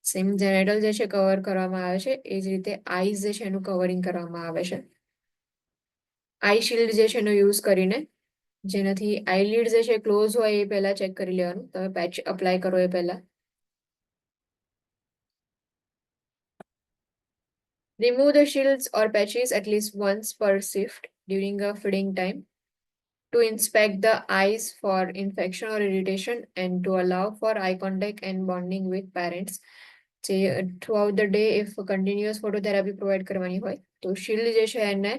S1: Same genital જે છે કવર કરવામાં આવે છે એ જ રીતે આઈઝ જે છે એનું કવરિંગ કરવામાં આવે છે. આઈ શિલ્ડ જે છે એનો યુઝ કરીને જેનાથી આઈલિડ જે છે ક્લોઝ હોય એ પહેલા ચેક કરી લેવાનું તમે પેચ અપ્લાય કરો એ પહેલા. Remove the shields or patches at least once per shift during a feeding time to inspect the eyes for infection or irritation and to allow for eye contact and bonding with parents. જે throughout the day if continuous phototherapy provide કરવાની હોય તો શિલ્ડ જે છે એને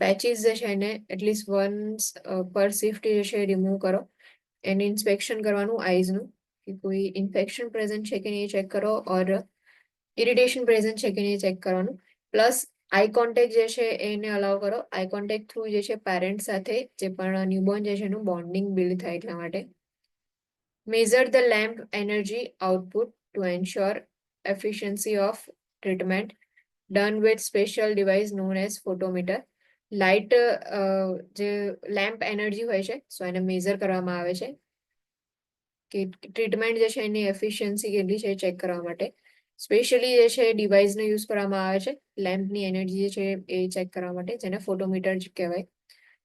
S1: પેચીસ જે છે એને એટલીસ્ટ વન્સ પર શિફ્ટ જે છે રિમૂવ કરો. એને ઇન્સ્પેક્શન કરવાનું આઈઝનું કે કોઈ ઇન્ફેક્શન પ્રેઝન્ટ છે કે નહીં ચેક કરો ઓર ઇરિટેશન પ્રેઝન્ટ છે કે નહીં ચેક કરવાનું. પ્લસ આઈ કોન્ટેક્ટ જે છે એને અલાઉ કરો. આઈ કોન્ટેક્ટ થ્રુ જે છે પેરેન્ટ સાથે જે પણ ન્યૂબોર્ન જે છે એનું બોન્ડિંગ બિલ્ડ થાય એટલા માટે. Measure the lamp energy output to ensure efficiency of treatment done with special device known as photometer. Light જે લેમ્પ એનર્જી હોય છે સો એને મેઝર કરવામાં આવે છે કે ટ્રીટમેન્ટ જે છે એની એફિશિયન્સી કેટલી છે ચેક કરવા માટે. સ્પેશિયલી જે છે ડિવાઇસનો યુઝ કરવામાં આવે છે લેમ્પની એનર્જી જે છે એ ચેક કરવા માટે જેને ફોટોમીટર કહેવાય.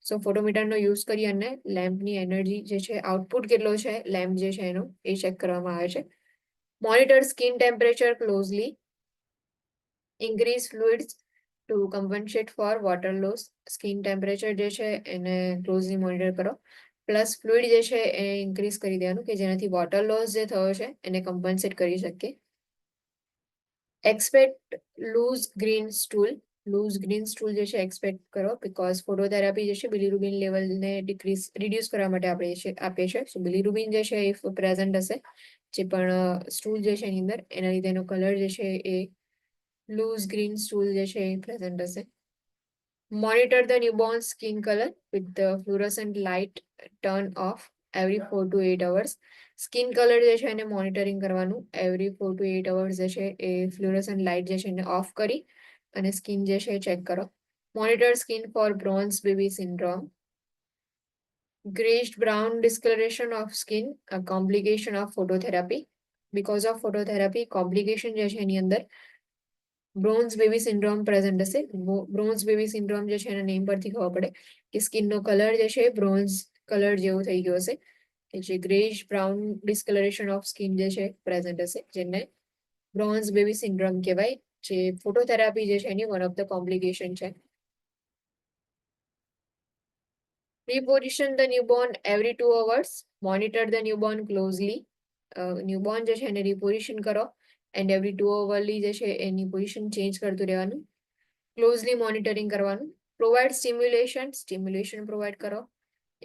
S1: સો ફોટોમીટરનો યુઝ કરી અને લેમ્પની એનર્જી જે છે આઉટપુટ કેટલો છે લેમ્પ જે છે એનો એ ચેક કરવામાં આવે છે. Monitor skin temperature closely. Increase fluids to compensate for water loss. Skin temperature જે છે એને ક્લોઝલી મોનિટર કરો. પ્લસ ફ્લુઇડ જે છે એ ઇન્ક્રીઝ કરી દેવાનું કે જેનાથી વોટર લોસ જે થયો છે એને કમ્પન્સેટ કરી શકીએ. Expect loose green stool. Loose green stool જે છે એક્સપેક્ટ કરો બીકોઝ ફોટોથેરાપી જે છે બિલિરુબિન લેવલને રિડ્યુસ કરવા માટે આપણે આપીએ છીએ. સો બિલિરુબિન જે છે ઇફ પ્રેઝન્ટ હશે જે પણ સ્ટૂલ જે છે એની અંદર એના લીધે એનો કલર જે છે એ લૂઝ ગ્રીન સ્ટૂલ જે છે એ પ્રેઝન્ટ હશે. Monitor the newborn skin colour with the fluorescent light turn off every 4 to 8 hours. Skin colour જે છે એને મોનિટરિંગ કરવાનું એવરી 4 to 8 hours જે છે એ ફ્લુરોસન્ટ લાઇટ જે છે એને ઓફ કરી અને સ્કિન જે છે ચેક કરો. Monitor skin for bronze baby syndrome. Greyish brown discoloration of skin, a complication of phototherapy. Because of phototherapy, complication જે છે એની અંદર બ્રોન્ઝ બેબી સિન્ડ્રોમ પ્રેઝન્ટ હશે. બ્રોન્ઝ બેબી સિન્ડ્રોમ જે છે એના નેમ પરથી ખબર પડે કે સ્કિનનો કલર જે છે બ્રોન્ઝ કલર જેવો થઈ ગયો હશે કે જે ગ્રેઇશ બ્રાઉન ડિસ્કલરેશન ઓફ સ્કિન જે છે પ્રેઝન્ટ હશે જેને બ્રોન્ઝ બેબી સિન્ડ્રોમ કહેવાય જે ફોટોથેરાપી જે છે એની વન ઓફ ધ કોમ્પ્લિકેશન છે. Reposition the newborn every 2 hours. Monitor the newborn closely. Newborn જે છે એને રિપોઝિશન કરો એન્ડ એવરી 2 અવરલી જે છે એની પોઝિશન ચેન્જ કરતું રહેવાનું. ક્લોઝલી મોનિટરિંગ કરવાનું. પ્રોવાઈડ સ્ટિમ્યુલેશન પ્રોવાઈડ કરો.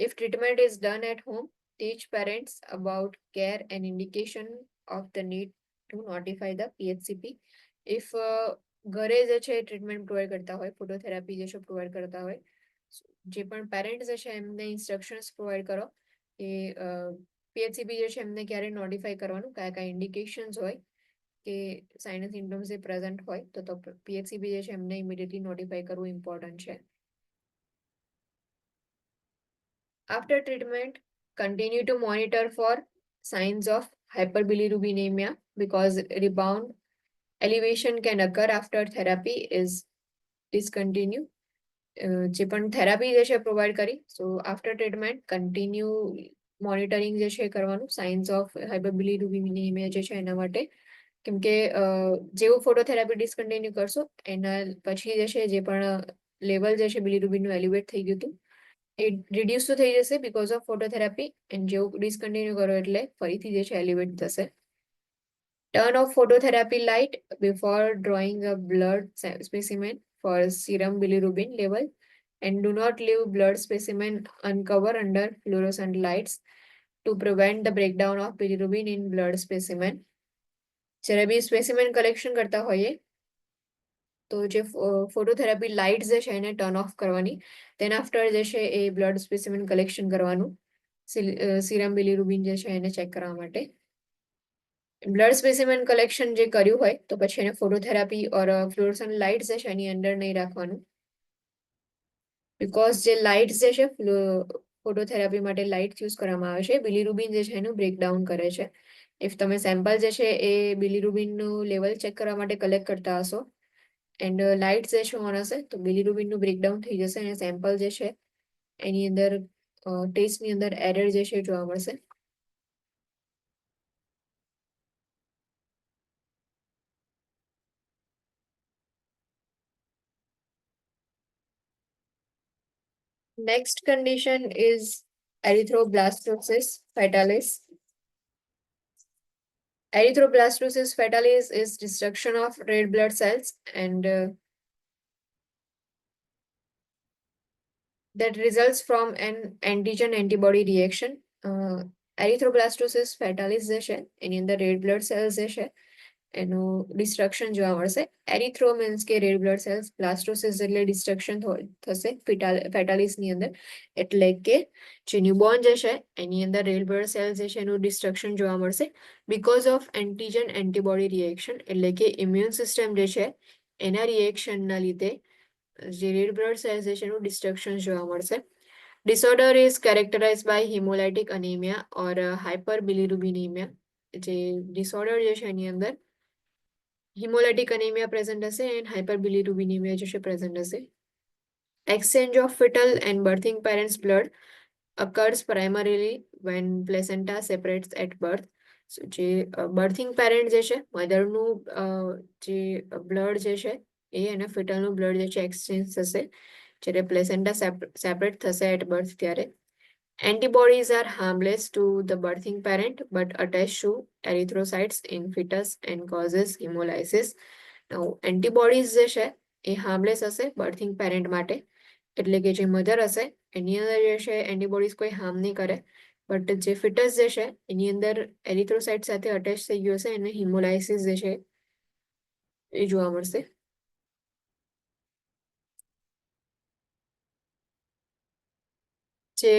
S1: If treatment is done at home, teach parents about care and indication of the need to notify the PHCP. If ઘરે જે છે ટ્રીટમેન્ટ પ્રોવાઈડ કરતા હોય, ફોટોથેરાપી જે છે પ્રોવાઈડ કરતા હોય, જે પણ પેરેન્ટ્સ છે એમને ઇન્સ્ટ્રક્શન્સ પ્રોવાઈડ કરો કે PHCP જે છે એમને ક્યારે નોટિફાઈ કરવાનું, કયા કયા ઇન્ડિકેશન્સ હોય કે સાઇન એન્ડ સિમ્પટમ્સ જે પ્રેઝન્ટ હોય તો PHCP જે છે એમને ઇમિડિયેટલી નોટિફાઈ કરવું ઇમ્પોર્ટન્ટ છે. After treatment, continue to monitor for signs of hyperbilirubinemia because rebound elevation can occur after therapy is discontinued. જે પણ થેરાપી જે છે પ્રોવાઈડ કરી, સો આફ્ટર ટ્રીટમેન્ટ કન્ટિન્યુ મોનિટરિંગ જે છે કરવાનું સાઇન્સ ઓફ હાઇપરબિલિરુબિનેમિયા જે છે એના માટે, કેમ કે જેવું ફોટોથેરાપી ડિસકન્ટિન્યુ કરશો એના પછી જે છે જે પણ લેવલ જે છે બિલિરુબિનનું એલિવેટ થઈ ગયું હતું એ રિડ્યુસ તો થઈ જશે બીકોઝ ઓફ ફોટોથેરાપી, એન્ડ જેવું ડિસકન્ટિન્યુ કરો એટલે ફરીથી જે છે એલિવેટ થશે. Turn off phototherapy light before drawing a blood specimen for serum bilirubin level, and do not leave blood specimen uncovered under fluorescent lights to prevent the breakdown of bilirubin in blood specimen. જ્યારે બી સ્પેસિમેન કલેક્શન કરતા હોઈએ તો જે ફોટોથેરાપી લાઇટ જે છે એને ટર્ન ઓફ કરવાની, તેના આફ્ટર જે છે એ બ્લડ સ્પેસિમેન કલેક્શન કરવાનું સીરમ બિલિરુબિન જે છે એને ચેક કરવા માટે. બ્લડ સ્પેસિમેન કલેક્શન જે કર્યું હોય તો પછી એને ફોટોથેરાપી ઓર ફ્લોરોસન્ટ લાઇટ જે છે એની અંદર નહીં રાખવાનું, બીકોઝ જે લાઇટ જે છે ફોટોથેરાપી માટે લાઇટ યુઝ કરવામાં આવે છે બિલિરુબિન જે છે એનું બ્રેકડાઉન કરે છે. ઇફ તમે સેમ્પલ જે છે એ બિલિરુબિનનું લેવલ ચેક કરવા માટે કલેક્ટ કરતા હશો એન્ડ લાઇટ જે છે ઓન હશે તો બિલિરુબિનનું બ્રેકડાઉન થઈ જશે અને સેમ્પલ જે છે એની અંદર ટેસ્ટની અંદર એરર જે છે જોવા મળશે. Next condition is erythroblastosis fetalis. Erythroblastosis fetalis is destruction of red blood cells and that results from an antigen antibody reaction. Erythroblastosis fetalis જે છે એની અંદર રેડ બ્લડ સેલ્સ જે છે એનું ડિસ્ટ્રક્શન જોવા મળશે. એરિથ્રો મીન્સ કે રેડ બ્લડ સેલ્સ, બ્લાસ્ટોસિસ એટલે ડિસ્ટ્રક્શન થશે ફેટાલિસની અંદર, એટલે કે જે ન્યૂબોર્ન જે છે એની અંદર રેડ બ્લડ સેલ્સ જે છે એનું ડિસ્ટ્રક્શન જોવા મળશે because of antigen antibody reaction, એટલે કે ઇમ્યુન સિસ્ટમ જે છે એના રિએક્શનના લીધે જે રેડ બ્લડ સેલ્સ જે છે એનું ડિસ્ટ્રક્શન જોવા મળશે. Disorder is characterized by hemolytic anemia or hyperbilirubinemia. જે ડિસઓર્ડર જે છે એની અંદર hemolytic anemia present હશે and hyperbilirubinemia જે છે present હશે. Exchange of fetal and birthing parents' blood occurs primarily when placenta separates at birth. So જે બર્થિંગ પેરેન્ટ જે છે મધરનું જે બ્લડ જે છે એ અને ફિટલનું બ્લડ જે છે એક્સચેન્જ થશે જ્યારે પ્લેસેન્ટા સેપરેટ થશે એટ બર્થ ત્યારે. Antibodies are harmless to the birthing parent but attach to erythrocytes in fetus and causes hemolysis. Now, antibodies જે છે એ harmless હશે birthing parent માટે, એટલે કે જે મધર હશે એની અંદર જે છે એન્ટીબોડીઝ કોઈ હાર્મ નહીં કરે, બટ જે ફિટસ જે છે એની અંદર એરિથ્રોસાઇટ સાથે અટેચ થઈ ગયું હશે અને હિમોલાઇસિસ જે છે એ જોવા મળશે. જે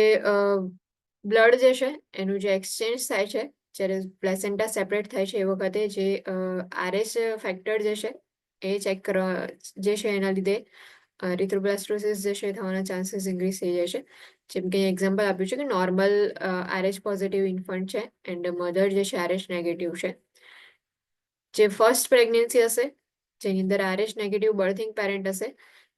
S1: બ્લડ જે છે એનું જે એક્સચેન્જ થાય છે જ્યારે પ્લેસેન્ટા સેપરેટ થાય છે એ વખતે જે આરએસ ફેક્ટર જે છે એ ચેક કરવા જે છે એના લીધે એરિથ્રોબ્લાસ્ટોસિસ જે છે થવાના ચાન્સીસ ઇન્ક્રીઝ થઈ જાય છે. જેમ કે એક્ઝામ્પલ આપ્યું છે કે નોર્મલ આરએચ પોઝિટિવ ઇન્ફન્ટ છે એન્ડ મધર જે છે આરએચ નેગેટિવ છે. જે ફર્સ્ટ પ્રેગ્નન્સી હશે જેની અંદર આરએચ નેગેટિવ બર્થિંગ પેરેન્ટ હશે,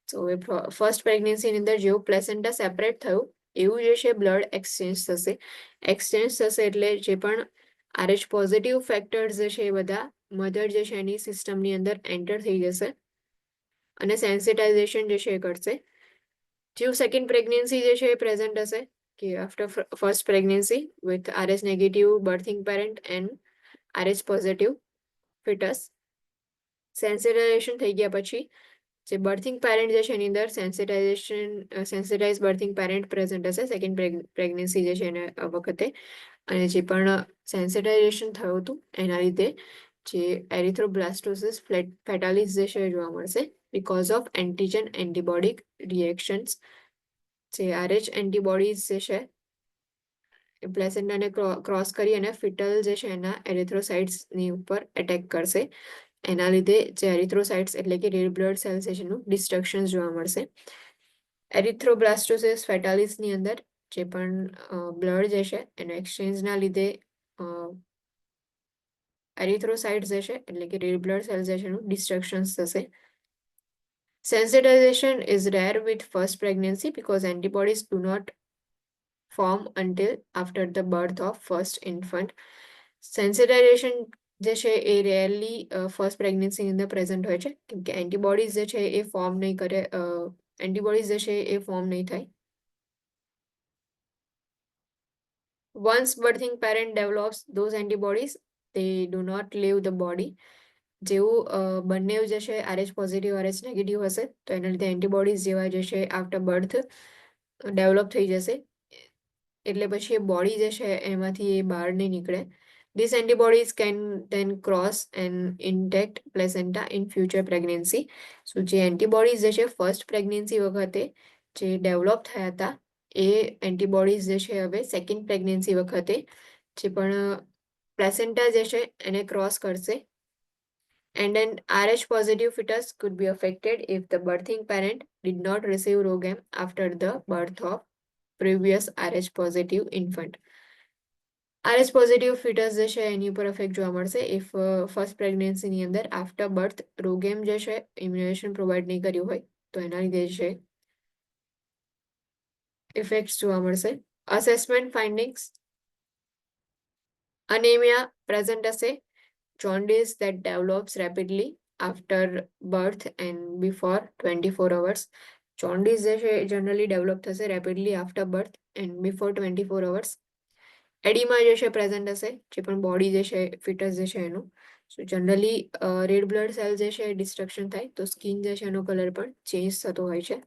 S1: તો એ ફર્સ્ટ પ્રેગ્નન્સીની અંદર જેવું પ્લેસેન્ટા સેપરેટ થયું એવું જે છે બ્લડ એક્સચેન્જ થશે. એક્સચેન્જ થશે એટલે જે પણ આરએચ પોઝિટિવ ફેક્ટર્સ જે છે એ બધા મધર જે છે એની સિસ્ટમની અંદર એન્ટર થઈ જશે અને સેન્સિટાઇઝેશન જે છે એ કરશે. જેવું સેકન્ડ પ્રેગ્નન્સી જે છે એ પ્રેઝન્ટ હશે કે after first pregnancy with Rh negative birthing parent and Rh positive fetus, sensitisation થઈ ગયા પછી જે બર્થિંગ પેરેન્ટ જે છે એની અંદર સેન્સિટાઇઝ બર્થિંગ પેરેન્ટ પ્રેઝન્ટ હશે સેકન્ડ પ્રેગ્નન્સી જે છે એને વખતે, અને જે પણ સેન્સિટાઇઝેશન થયું હતું એના લીધે જે એરિથ્રોબ્લાસ્ટોસિસ ફેટાલિસ જે છે જોવા મળશે because of antigen antibody reactions. જે RH એન્ટીબોડીઝ જે છે એ પ્લેસેન્ટાને ક્રોસ કરી અને ફિટલ જે છે એના એરિથ્રોસાઇટ્સની ઉપર એટેક કરશે. એના લીધે જે એરિથ્રોસાઇટ્સ એટલે કે રેડ બ્લડ સેલ્સ છે એનું ડિસ્ટ્રક્શન જોવા મળશે. એરિથ્રોબ્લાસ્ટોસિસ ફેટાલિસની અંદર જે પણ બ્લડ જે છે એના એક્સચેન્જના લીધે એરિથ્રોસાઇટ્સ જે છે એટલે કે રેડ બ્લડ સેલ્સ જે છે એનું ડિસ્ટ્રક્શન થશે. Sensitization is rare with first pregnancy because antibodies do not form until after the birth of first infant. Sensitization જે છે એ રેરલી ફર્સ્ટ પ્રેગ્નન્સીની અંદર પ્રેઝન્ટ હોય છે કેમ કે એન્ટીબોડીઝ જે છે એ ફોર્મ નહીં કરે, એન્ટીબોડીઝ જે છે એ ફોર્મ નહીં થાય. Once birthing parent develops those antibodies, they do not leave the body. જેવું બંને જે છે RH પોઝિટિવ RH નેગેટિવ હશે તો એના લીધે એન્ટીબોડીઝ જેવા જે છે આફ્ટર બર્થ ડેવલપ થઈ જશે, એટલે પછી એ બોડી જે છે એમાંથી એ બહાર નહીં નીકળે. These antibodies can then cross an intact placenta in future pregnancy. So જે એન્ટીબોડીઝ જે છે ફર્સ્ટ પ્રેગ્નન્સી વખતે જે ડેવલપ થયા હતા એ એન્ટીબોડીઝ જે છે હવે સેકન્ડ પ્રેગ્નન્સી વખતે જે પણ પ્લેસેન્ટા જે છે એને ક્રોસ કરશે. And an RH positive fetus could be affected if the birthing parent did not receive ROGAM after the birth of previous RH positive infant. RH positive fetus જે છે એની ઉપર ઇફેક્ટ જોવા મળશે ઇફ ફર્સ્ટ પ્રેગ્નન્સીની અંદર આફ્ટર બર્થ રોગેમ જે છે ઇમ્યુનેશન પ્રોવાઈડ નહીં કર્યું હોય તો એના લીધે છે ઇફેક્ટ્સ જોવા મળશે. અસેસમેન્ટ ફાઇન્ડિંગ્સ: અનેમિયા પ્રેઝન્ટ હશે, jaundice that develops rapidly after birth and before 24 hours. jaundice જે છે જનરલી ડેવલપ થશે rapidly after birth and before 24 hours. Edema જે છે પ્રેઝન્ટ હશે જે પણ બોડી જે છે ફિટસ જે છે એનું. સો જનરલી રેડ બ્લડ સેલ જે છે ડિસ્ટ્રક્શન થાય તો સ્કિન જે છે એનો કલર પણ ચેન્જ થતો હોય છે.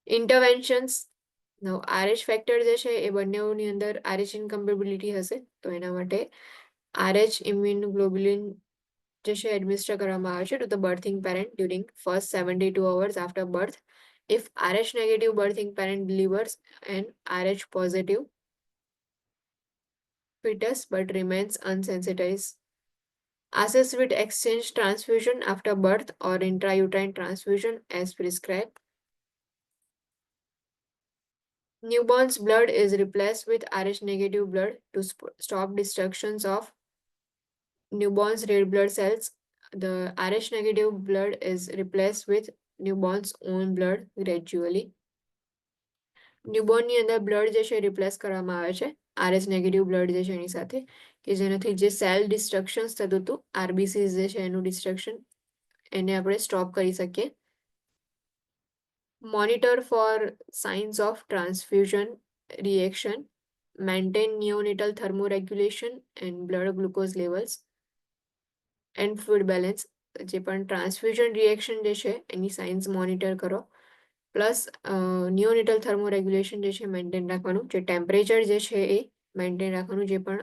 S1: ઇન્ટરવેન્શન્સ: RH ફેક્ટર જે છે એ બંનેની અંદર RH ઇન્કમ્પેબિલિટી હશે તો એના માટે RH ઇમ્યુનોગ્લોબ્યુલિન જે છે એડમિનિસ્ટર કરવામાં આવે છે to the birthing parent during first 72 hours after birth if RH negative birthing parent delivers an RH positive fetus but remains unsensitized. Assess with exchange transfusion after birth or intrauterine transfusion as prescribed. Newborn's blood is replaced with RH negative blood to stop destructions of newborn's red blood cells. The RH negative blood is replaced with newborn's own blood gradually. ન્યૂબોર્નની અંદર બ્લડ જે છે રિપ્લેસ કરવામાં આવે છે RH નેગેટિવ બ્લડ જે છે એની સાથે કે જેનાથી જે સેલ ડિસ્ટ્રક્શન થતું હતું RBCs જે છે એનું ડિસ્ટ્રક્શન એને આપણે સ્ટોપ કરી શકીએ. Monitor for signs of transfusion reaction, maintain neonatal thermoregulation and blood glucose levels and food balance. જે પણ ટ્રાન્સફ્યુઝન રિએક્શન જે છે એની સાઇન્સ મોનિટર કરો, પ્લસ નિયોનેટલ થર્મોરેગ્યુલેશન જે છે મેન્ટેન રાખવાનું, જે ટેમ્પરેચર જે છે એ મેન્ટેન રાખવાનું જે પણ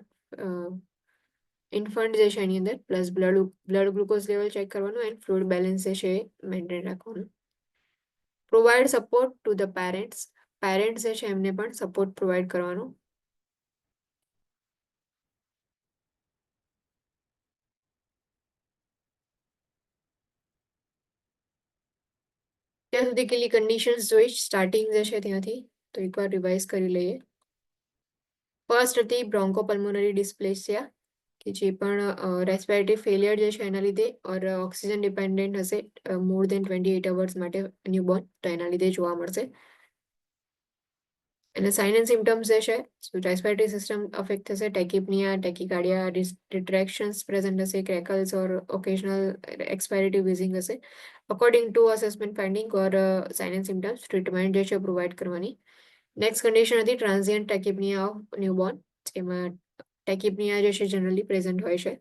S1: ઇન્ફન્ટ જે છે એની અંદર, plus blood glucose level check કરવાનું એન્ડ ફ્લુઇડ બેલેન્સ જે છે એ મેન્ટેન રાખવાનું. Provide support to the parents જે છે એમને પણ સપોર્ટ પ્રોવાઈડ કરવાનું. ત્યાં સુધી કેટલી કન્ડિશન્સ જોઈ સ્ટાર્ટિંગ જે છે ત્યાંથી તો એકવાર રિવાઇઝ કરી લઈએ. ફર્સ્ટ હતી બ્રોન્કોપલ્મોનરી ડિસ્પ્લેસિયા કે જે પણ રેસ્પિરેટરી ફેલિયર જે છે એના લીધે ઓર ઓક્સિજન ડિપેન્ડન્ટ હશે મોર દેન 28 અવર્સ માટે ન્યૂબોર્ન તો એના લીધે જોવા મળશે. અને સાઇન એન્ડ સિમ્ટમ્સ જે છે રેસ્પિરેટરી સિસ્ટમ અફેક્ટ થશે, ટેકિપનિયા, ટેકિકાર્ડિયા, રિટ્રેક્શન્સ પ્રેઝન્ટ હશે, ક્રેકલ્સ ઓર ઓકેશનલ એક્સપાયરેટિવ વિઝિંગ હશે. According to assessment finding or sign and symptoms treatment જે છે પ્રોવાઈડ કરવાની. નેક્સ્ટ કન્ડિશન હતી ટ્રાન્ઝિયન્ટ ટેકિપનિયા ઓફ ન્યૂબોર્ન, જેમાં ટેકિપનિયા જે છે જનરલી પ્રેઝન્ટ હોય છે.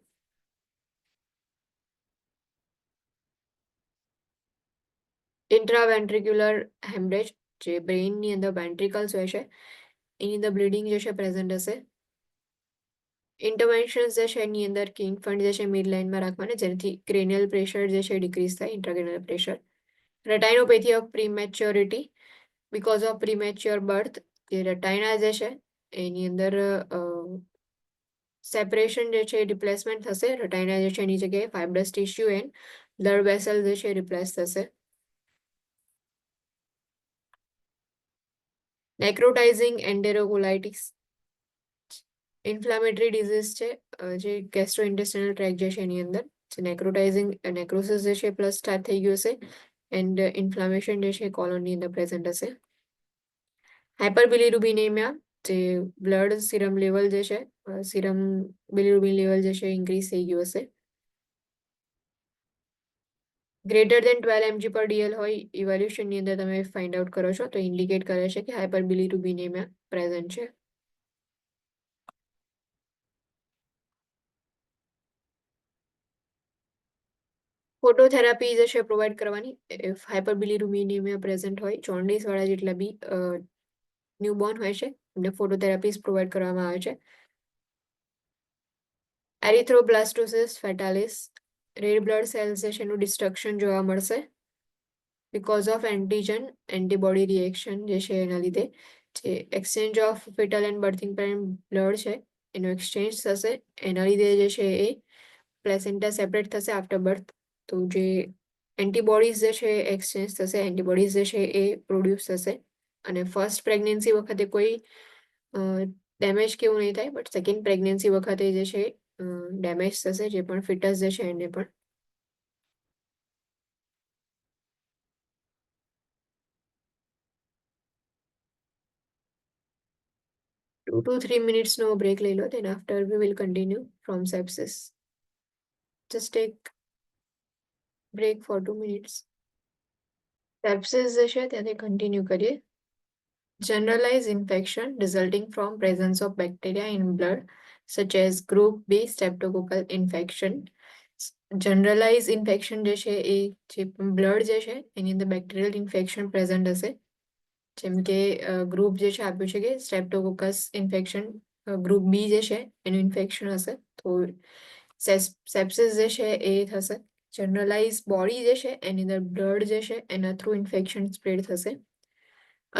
S1: ઇન્ટ્રાવેન્ટ્રિક્યુલર હેમરેજ, જે બ્રેઇનની અંદર વેન્ટ્રિકલ્સ હોય છે એની અંદર બ્લીડિંગ જે છે પ્રેઝન્ટ હશે. ઇન્ટરવેન્શન્સ જે છે એની અંદર કે ઇન્ફન્ટ જે છે મિડ લાઇનમાં રાખવાના, જેનાથી ક્રેનિયલ પ્રેશર જે છે ડિક્રીઝ થાય, intracranial pressure. Retinopathy of prematurity because of premature birth, જે રેટાઇના જે છે એની અંદર સેપરેશન જે છે રિપ્લેસમેન્ટ થશે. રેટાઇના જે છે એની જગ્યાએ fibrous tissue and blood vessel જે છે રિપ્લેસ થશે. નેક્રોટાઇઝિંગ એન્ટેરોકોલાઇટિસ ઇન્ફ્લામેટરી ડિઝીઝ છે, જે ગેસ્ટ્રોઇન્ટેસ્ટાઇનલ ટ્રેક જે છે એની અંદર નેક્રોટાઇઝિંગ નેક્રોસિસ જે છે પ્લસ સ્ટાર્ટ થઈ ગયું હશે એન્ડ ઇન્ફ્લામેશન જે છે કોલોનની અંદર પ્રેઝન્ટ હશે. હાઇપરબિલિરુબિનેમિયા, જે બ્લડ સિરમ લેવલ જે છે સિરમ બિલિરુબિન લેવલ જે છે ઇન્ક્રીઝ થઈ ગયું હશે. ગ્રેટર દેન 12 mg પર ડીએલ હોય ઇવેલ્યુશનની અંદર તમે ફાઇન્ડ આઉટ કરો છો તો ઇન્ડિકેટ કરે છે કે હાઇપરબિલિરુબિનેમિયા પ્રેઝન્ટ છે. ફોટોથેરાપી જે છે પ્રોવાઈડ કરવાની ઇફ હાઇપરબિલિરુબિનેમિયા પ્રેઝન્ટ હોય. જોન્ડિસ વાળા જેટલા બી ન્યૂબોર્ન હોય છે એમને ફોટોથેરાપીઝ પ્રોવાઈડ કરવામાં આવે છે. Erythroblastosis fetalis, red blood cells જે છે એનું ડિસ્ટ્રક્શન જોવા મળશે because of antigen antibody reaction જે છે એના લીધે. જે exchange of fetal and birthing parent blood છે એનું એક્સચેન્જ થશે, એના લીધે જે છે એ પ્લેસેન્ટા સેપરેટ થશે આફ્ટર બર્થ. તો જે એન્ટીબોડીઝ જે છે એક્સચેન્જ થશે, એન્ટીબોડીઝ જે છે એ પ્રોડ્યુસ થશે. અને ફર્સ્ટ પ્રેગ્નન્સી વખતે કોઈ ડેમેજ કેવું નહીં થાય, બટ સેકન્ડ પ્રેગ્નન્સી વખતે જે છે ડેમેજ થશે, જે પણ ફિટસ જે છે એને પણ. 2 to 3 minutes નો બ્રેક લઈ લો, then after we will continue from sepsis. Just take break for 2 minutes. Sepsis જે છે ત્યાંથી કન્ટિન્યુ કરીએ. Generalized infection resulting from presence of bacteria in blood such as group B streptococcal infection. Generalized infection જે છે એ જે બ્લડ જે છે એની અંદર બેક્ટેરિયલ ઇન્ફેક્શન પ્રેઝન્ટ હશે. જેમ કે ગ્રુપ જે છે આપ્યું છે કે સ્ટ્રેપ્ટોકોકસ ઇન્ફેક્શન, ગ્રુપ બી જે છે એનું ઇન્ફેક્શન હશે તો સેપ્સિસ જે છે એ થશે. જનરલાઇઝ બોડી જે છે એની અંદર બ્લડ જે છે એના થ્રુ ઇન્ફેક્શન સ્પ્રેડ થશે.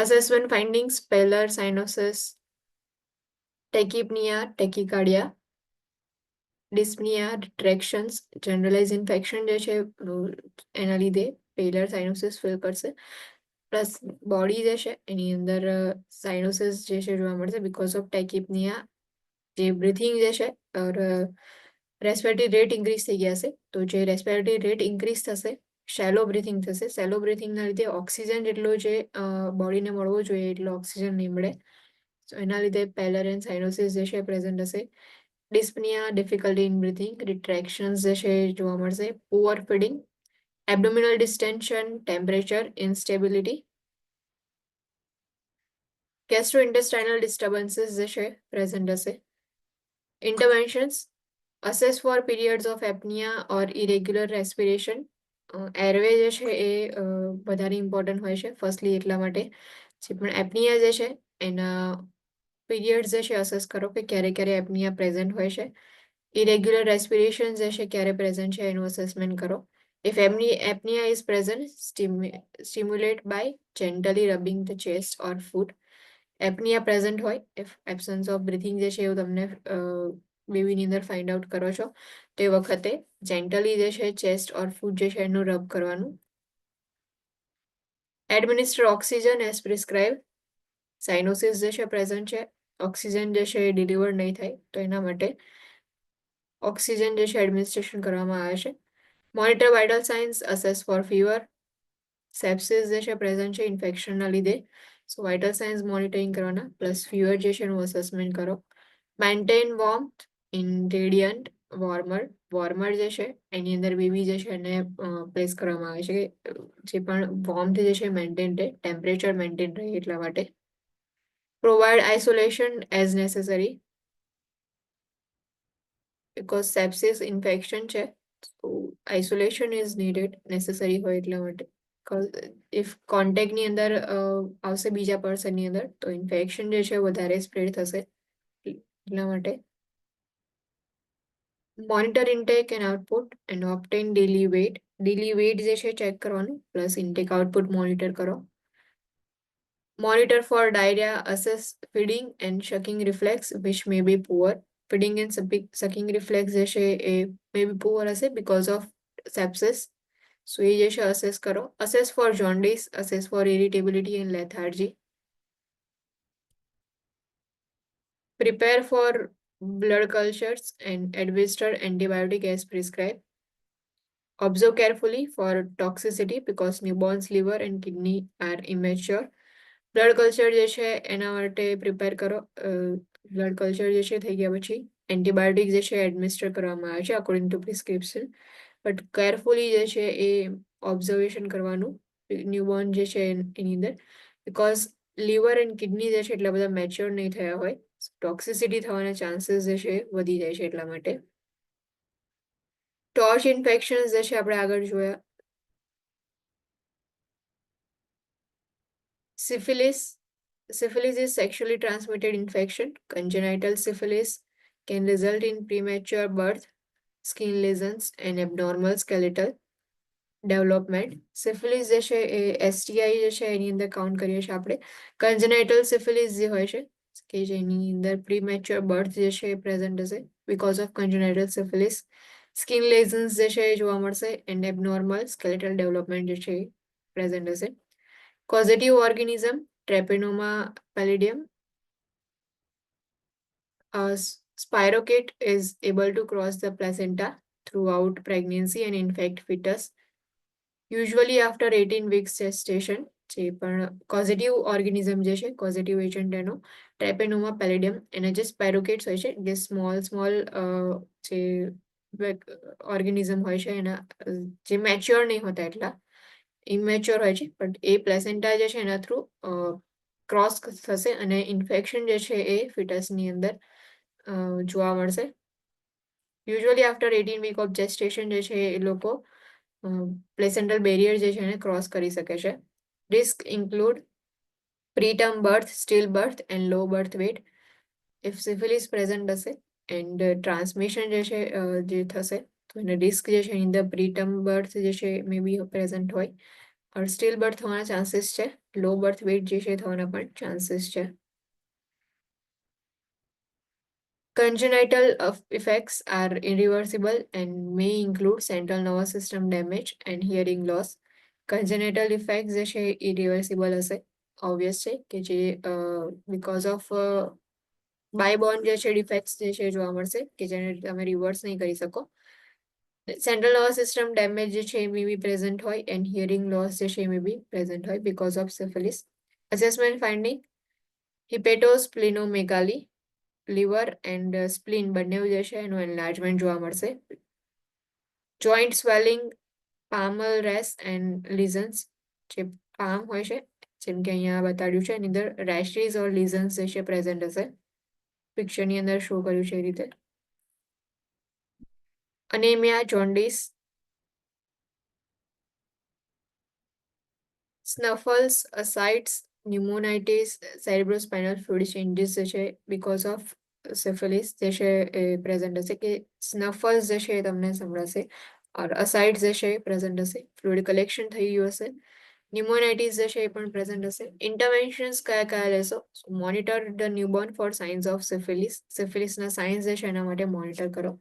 S1: Assessment findings પેલર સાઇનોસિસ, ટેકિપનિયા, ટેકિકાર્ડિયા, ડિસ્પનિયા, રિટ્રેક્શન્સ. જનરલાઇઝ ઇન્ફેક્શન જે છે એના લીધે પેલર સાઇનોસિસ ફીલ કરશે. પ્લસ બોડી જે છે એની અંદર સાઇનોસિસ જે છે જોવા મળશે બીકોઝ ઓફ ટેકિપનિયા. જે બ્રીથિંગ જે છે રેસ્પિરેટરી રેટ ઇન્ક્રીઝ થઈ ગયા છે, તો જે રેસ્પિરેટરી રેટ ઇન્ક્રીઝ થશે, શેલો બ્રીથિંગ થશે. શેલો બ્રીથિંગના લીધે ઓક્સિજન જેટલો જે બોડીને મળવો જોઈએ એટલો ઓક્સિજન નહીં મળે, તો એના લીધે પેલર એન્ડ સાઇનોસિસ જે છે પ્રેઝન્ટ હશે. Dyspnoea, difficulty in breathing, retractions જે છે જોવા મળશે. Poor feeding, abdominal distension, temperature instability, gastrointestinal disturbances જે છે પ્રેઝન્ટ હશે. ઇન્ટરવેન્શન્સ, assess for periods of apnea or irregular respiration. એરવે જે છે એ વધારે ઇમ્પોર્ટન્ટ હોય છે ફર્સ્ટલી એટલા માટે. જે પણ એપનિયા જે છે એના પીરિયડ્સ જે છે અસેસ કરો કે ક્યારે ક્યારે એપનિયા પ્રેઝન્ટ હોય છે. ઇરેગ્યુલર રેસ્પિરેશન જે છે ક્યારે પ્રેઝન્ટ છે એનું અસેસમેન્ટ કરો. If apnea is present, stimulate by gently rubbing the chest or foot. Apnoea present હોય, ઇફ એબ્સન્સ ઓફ બ્રીથિંગ જે છે એવું તમને બેબીની અંદર ફાઇન્ડ આઉટ કરો છો તો એ વખતે જેન્ટલી જે છે ચેસ્ટ ઓર ફૂટ જે છે એનું રબ કરવાનું. Administer oxygen as prescribe. Cyanosis જે છે પ્રેઝન્ટ છે, ઓક્સિજન જે છે એ ડિલિવર નહીં થાય તો એના માટે ઓક્સિજન જે છે એડમિનિસ્ટ્રેશન કરવામાં આવે છે. Monitor vital signs, assess for fever. Sepsis જે છે પ્રેઝન્ટ છે ઇન્ફેક્શનના લીધે, સો વાઇટલ સાઇન્સ મોનિટરિંગ કરવાના, પ્લસ ફીવર જે છે એનું અસેસમેન્ટ કરો. Maintain warmth in radiant warmer. Warmer જે છે એની અંદર બેબી જે છે એને પ્લેસ કરવામાં આવે છે કે જે પણ વોર્મથ જે છે મેન્ટેન રહે, ટેમ્પરેચર મેન્ટેન રહે એટલા માટે. Provide isolation as necessary because sepsis infection છે, તો આઇસોલેશન ઇઝ નીડેડ, નેસેસરી હોય એટલા માટે ઇફ કોન્ટેક્ટની અંદર આવશે બીજા પર્સનની અંદર તો ઇન્ફેક્શન જે છે વધારે સ્પ્રેડ થશે એટલા માટે monitor intake and output and obtain daily weight જે છે ચેક કરવાનું પ્લસ ઇન્ટેક આઉટપુટ મોનિટર કરો monitor for diarrhea assess feeding and sucking reflex which may be poor feeding and sucking reflex જે છે એ may be poor હશે because of sepsis so એ જે છે assess કરો assess for jaundice assess for irritability and lethargy prepare for blood cultures and administer antibiotic as prescribed observe carefully for toxicity because newborn's liver and kidney are immature blood culture જે છે એના માટે પ્રિપેર કરો બ્લડ કલ્ચર જે છે થઈ ગયા પછી એન્ટીબાયોટિક જે છે એડમિનિસ્ટર કરવામાં આવે છે according to prescription but carefully જે છે એ ઓબ્ઝર્વેશન કરવાનું ન્યૂબોર્ન જે છે એની અંદર બિકોઝ લીવર એન્ડ કિડની જે છે એટલા બધા મેચ્યોર નહીં થયા હોય ટોક્સિસિટી થવાના ચાન્સીસ જે છે વધી જાય છે એટલા માટે ટોર્ચ ઇન્ફેક્શન જે છે આપણે આગળ જોયા Syphilis is sexually transmitted infection. Congenital syphilis can result in premature birth, skin lesions, and abnormal skeletal development. Syphilis જે છે એ STI જે છે એની અંદર કાઉન્ટ કરીએ છીએ આપણે congenital syphilis જે હોય છે કે જેની અંદર premature birth જે છે એ present હશે because of congenital syphilis. Skin lesions જે છે એ જોવા મળશે and abnormal skeletal development જે છે એ present હશે. Causative organism, Treponema pallidum. Spirochete is able to cross the placenta throughout pregnancy and infect fetus. Usually after 18 weeks gestation. જે પણ causative organism જે છે causative agent એનો Treponema pallidum એના જે spirochetes હોય છે જે small જે organism હોય છે એના જે mature નહીં હોતા એટલા ઇમેચ્યોર હોય છે બટ એ પ્લેસેન્ટા જે છે એના થ્રુ ક્રોસ થશે અને ઇન્ફેક્શન જે છે એ ફિટસની અંદર જોવા મળશે યુઝ્યુઅલી આફ્ટર 18 વીક ઓફ જેસ્ટેશન જે છે એ લોકો પ્લેસેન્ટલ બેરિયર જે છે એને ક્રોસ કરી શકે છે risk include preterm birth still birth and low birth weight if syphilis present હશે એન્ડ ટ્રાન્સમિશન જે છે જે થશે તો એને રિસ્ક જે છે એની અંદર પ્રીટર્મ બર્થ જે છે મે બી પ્રેઝન્ટ હોય સ્ટીલ બર્થ થવાના ચાન્સીસ છે લો બર્થ વેટ જે છે થવાના પણ ચાન્સીસ છે Congenital effects are irreversible and may include central nervous system damage and hearing loss. Congenital effects જે છે irreversible હશે obvious છે કે જે because of બાયબોર્ન જે છે ડિફેક્ટ્સ જે છે જોવા મળશે કે જેને તમે રિવર્સ નહીં કરી શકો સેન્ટ્રલ નર્વસ સિસ્ટમ ડેમેજ જે છે એ મે બી પ્રેઝન્ટ હોય એન્ડ હિયરિંગ લોસ જે છે એ મે બી પ્રેઝન્ટ હોય because of syphilis assessment finding hepatosplenomegaly liver and spleen બંને જે છે એનું enlargement જોવા મળશે joint swelling palmar rash and lesions જે palm હોય છે જેમ કે અહીંયા બતાડ્યું છે એની અંદર rashes or lesions જે છે present હશે પિક્ચરની અંદર શો કર્યું છે એ રીતે anemia jaundice snuffles ascites pneumonitis cerebrospinal fluid changes જે છે because of સિફિલિસ જે છે એ પ્રેઝન્ટ હશે કે સ્નફલ્સ જે છે એ તમને સંભળાશે ઓર અસાઇડ્સ જે છે એ પ્રેઝન્ટ હશે ફ્લુઇડ કલેક્શન થઈ ગયું હશે ન્યુમોનાઇટિસ જે છે એ પણ પ્રેઝન્ટ હશે ઇન્ટરવેન્શન્સ કયા કયા લેશો monitor the newborn for signs of સિફિલિસના સાઇન્સ જે છે એના માટે મોનિટર કરો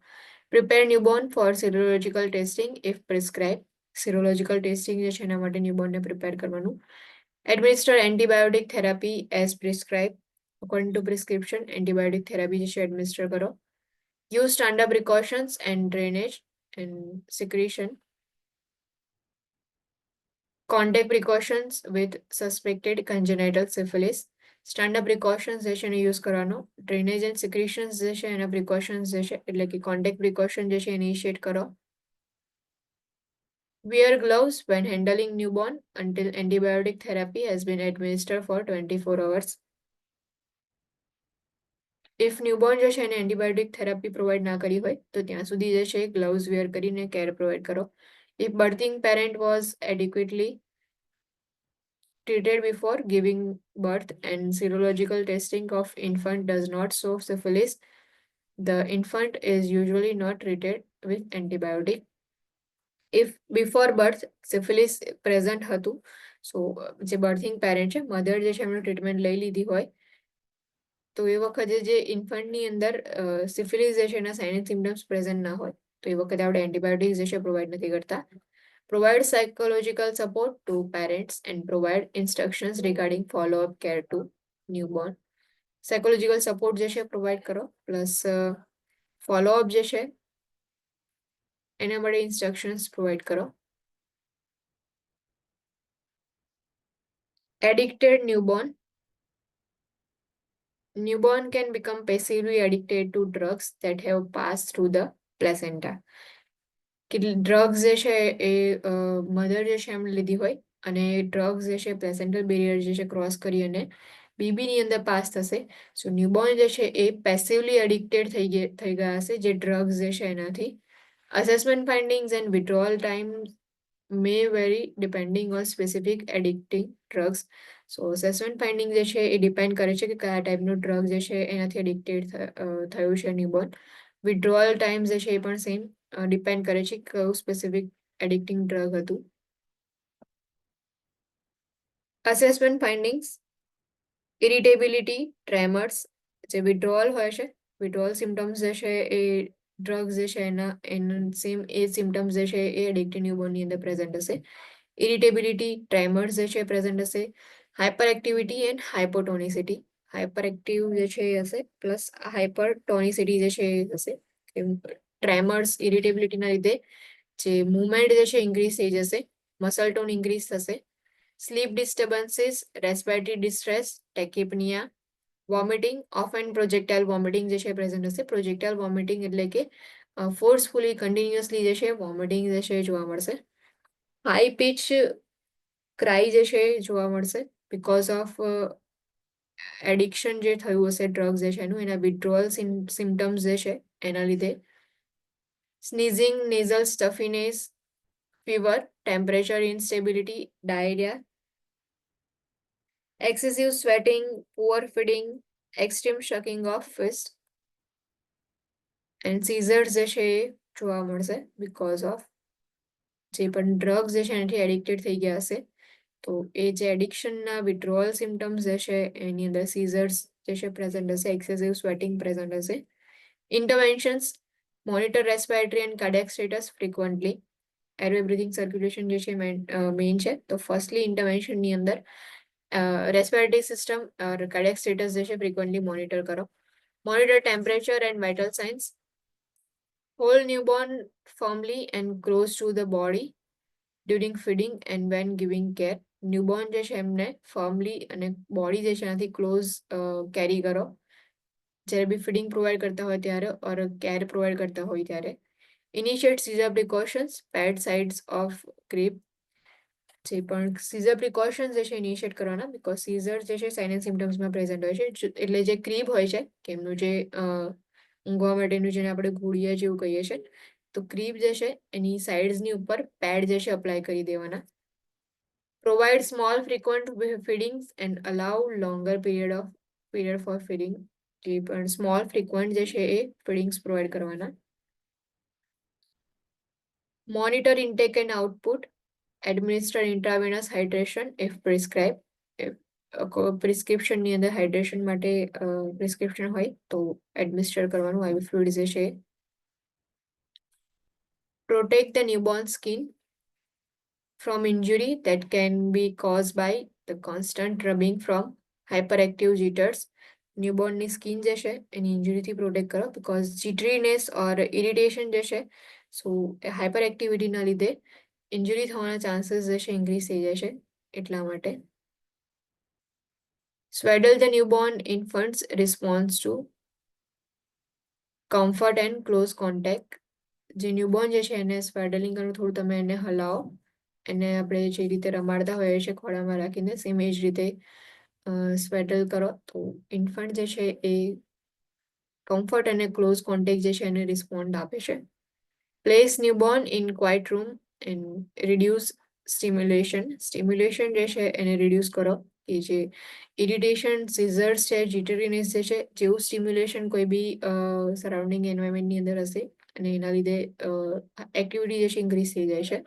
S1: prepare newborn for serological testing if prescribe serological testing જે છે એના માટે ન્યૂબોર્નને પ્રિપેર કરવાનું administer antibiotic therapy as prescribe according to prescription antibiotic therapy જે છે administer કરો use standard precautions and drainage and secretion contact precautions with suspected congenital syphilis standard precautions જે છે એને યુઝ કરવાનો drainage and secretions જે છે એના precautions જે છે એટલે કે contact precaution જે છે initiate કરો wear gloves when handling newborn until antibiotic therapy has been administered for 24 hours if newborn જે છે એને એન્ટીબાયોટિક થેરાપી પ્રોવાઈડ ના કરી હોય તો ત્યાં સુધી જે છે ગ્લવ્સ વેર કરીને કેર પ્રોવાઈડ કરો if birthing parent was adequately treated before giving birth and serological testing of infant does not show syphilis, the infant is usually not treated with antibiotic. If before birth syphilis present હતું, so જે બર્થિંગ પેરેન્ટ છે, મધર જે છે એમણે ટ્રીટમેન્ટ લઈ લીધી હોય, તો એ વખતે જે ઇન્ફન્ટની અંદર સિફિલિસ જે છે એના સાઇન એન્ડ સિમ્ટમ્સ પ્રેઝન્ટ ના હોય, તો એ વખતે આપણે એન્ટીબાયોટિક્સ જે છે પ્રોવાઈડ નથી કરતા. Provide psychological support to parents and provide instructions regarding follow-up care to newborn. Psychological support જે છે પ્રોવાઈડ કરો, પ્લસ ફોલોઅપ જે છે એના માટે ઇન્સ્ટ્રક્શન્સ પ્રોવાઈડ કરો. Addicted newborn. Newborn can become passively addicted to drugs that have passed through the placenta. કે ડ્રગ્સ જે છે એ મધર જે છે એમણે લીધી હોય અને ડ્રગ્સ જે છે પ્લેસેન્ટલ બેરિયર જે છે ક્રોસ કરી અને બેબીની અંદર પાસ થશે. સો ન્યૂબોર્ન જે છે એ પેસિવલી એડિક્ટેડ થઈ ગયા હશે જે ડ્રગ્સ જે છે એનાથી. Assessment findings and withdrawal time may vary depending on specific addicting drugs. So assessment finding જે છે એ ડિપેન્ડ કરે છે કે કયા ટાઈપનું ડ્રગ જે છે એનાથી એડિક્ટેડ થયું છે ન્યૂબોર્ન. વિડ્રોઅલ ટાઈમ જે છે એ પણ સેમ ડિપેન્ડ કરે છે કયું સ્પેસિફિક એડિક્ટિંગ ડ્રગ હતું. અસેસમેન્ટ ફાઇન્ડિંગ્સ, ઇરિટેબિલિટી, ટ્રેમર્સ, જે વિડ્રોઅલ હોય છે, વિડ્રોઅલ સિમ્ટમ્સ જે છે એ ડ્રગ્સ જે છે એના સેમ એ સિમ્ટમ્સ જે છે એ એડિક્ટિવ ન્યૂબોર્નની અંદર પ્રેઝન્ટ હશે. ઇરિટેબિલિટી, ટ્રેમર્સ જે છે પ્રેઝન્ટ હશે. Hyperactivity and hypotonicity, hyperactive જે છે એ હશે પ્લસ હાઇપર ટોનિસિટી જે છે એ હશે. ટ્રેમર્સ, ઇરિટેબિલિટીના લીધે જે મુવમેન્ટ જે છે ઇન્ક્રીઝ થઈ જશે, મસલ ટોન ઇન્ક્રીઝ થશે. Sleep disturbances, respiratory distress, tachypnoea, vomiting, often projectile vomiting જે છે પ્રેઝન્ટ હશે. પ્રોજેક્ટાઇલ વોમિટિંગ એટલે કે ફોર્સફુલી કન્ટિન્યુઅસલી જે છે વોમિટિંગ જે છે જોવા મળશે. હાઈ પીચ ક્રાય જે છે જોવા મળશે બિકોઝ ઓફ એડિક્શન જે થયું હશે ડ્રગ્સ જે છે એનું, એના વિડ્રોઅલ સિમ્ટમ્સ જે છે એના લીધે. Sneezing, nasal stuffiness, fever, temperature instability, diarrhoea, excessive sweating, poor feeding, extreme shaking of fist, and seizures જે છે એ જોવા મળશે બિકોઝ ઓફ જે પણ ડ્રગ્સ જે છે એનાથી એડિક્ટેડ થઈ ગયા હશે. તો એ જે એડિક્શનના વિડ્રોઅલ સિમ્ટમ્સ જે છે એની અંદર સીઝર્સ જે છે પ્રેઝન્ટ હશે, એક્સેસિવ સ્વેટિંગ પ્રેઝન્ટ હશે. Interventions, monitor respiratory and cardiac status frequently. Airway breathing circulation જે છે મેઇન છે, તો ફર્સ્ટલી ઇન્ટરવેન્શનની અંદર રેસ્પિરેટરી સિસ્ટમ કાર્ડિયાક સ્ટેટસ જે છે ફ્રીક્વન્ટલી મોનિટર કરો. Monitor temperature and vital signs. Hold newborn firmly and close to the body during feeding and when giving care. Newborn જે છે એમને ફર્મલી અને બોડી જે છે એનાથી ક્લોઝ કેરી કરો જ્યારે બી ફીડિંગ પ્રોવાઈડ કરતા હોય ત્યારે ઓર કેર પ્રોવાઈડ કરતા હોય ત્યારે. Initiate seizure precautions, pad sides of crib. જે પણ સીઝર પ્રિકોશન્સ જે છે ઇનિશિયેટ કરવાના બિકોઝ સીઝર જે છે સાઇન એન્ડ સિમ્ટમ્સમાં પ્રેઝન્ટ હોય છે. એટલે જે ક્રીબ હોય છે કે એમનું જે ઊંઘવા માટેનું જેને આપણે ઘોડિયા જેવું કહીએ છીએ, તો ક્રીબ જે છે એની સાઇડ્સની ઉપર પેડ જે છે અપ્લાય કરી દેવાના. Provide small frequent feedings and allow longer period for feeding. જે પણ સ્મોલ ફ્રીક્વન્ટ જે છે એ ફીડિંગ્સ પ્રોવાઈડ કરવાના. Monitor intake and output. Administer intravenous hydration if prescribe. પ્રિસ્ક્રિપ્શનની અંદર હાઇડ્રેશન માટે પ્રિસ્ક્રિપ્શન હોય તો એડમિનિસ્ટર કરવાનું આઈવી ફ્લુઇડ જે છે. Protect the newborn skin from injury that can be caused by the constant rubbing from hyperactive jitters. ન્યૂબોર્નની સ્કિન જે છે એની ઇન્જરીથી પ્રોટેક્ટ કરો બિકોઝ જીટરીનેસ ઓર ઇરિટેશન જે છે સો હાઇપર એક્ટિવિટીના લીધે ઇન્જરી થવાના ચાન્સીસ જે છે ઇન્ક્રીઝ થઈ જાય છે એટલા માટે. Swaddle the newborn infant's response to comfort and close contact. જે ન્યૂબોર્ન જે છે એને સ્વેડલિંગ કરવું, થોડું તમે એને હલાવો, એને આપણે જે રીતે રમાડતા હોઈએ છીએ ખોળામાં રાખીને સેમ એ જ રીતે સ્વેડલ કરો તો ઇન્ફન્ટ જે છે એ કમ્ફર્ટ અને ક્લોઝ કોન્ટેક્ટ જે છે એને રિસ્પોન્ડ આપે છે. Place newborn in quite room and reduce stimulation જે છે એને રિડ્યુસ કરો, કે જે ઇરિટેશન, સિઝર્સ છે, જીટરીનેસ જે છે, જેવું સ્ટિમ્યુલેશન કોઈ બી સરાઉન્ડિંગ એન્વાયરમેન્ટની અંદર હશે અને એના લીધે એક્ટિવિટી જે છે ઇન્ક્રીઝ થઈ જાય છે.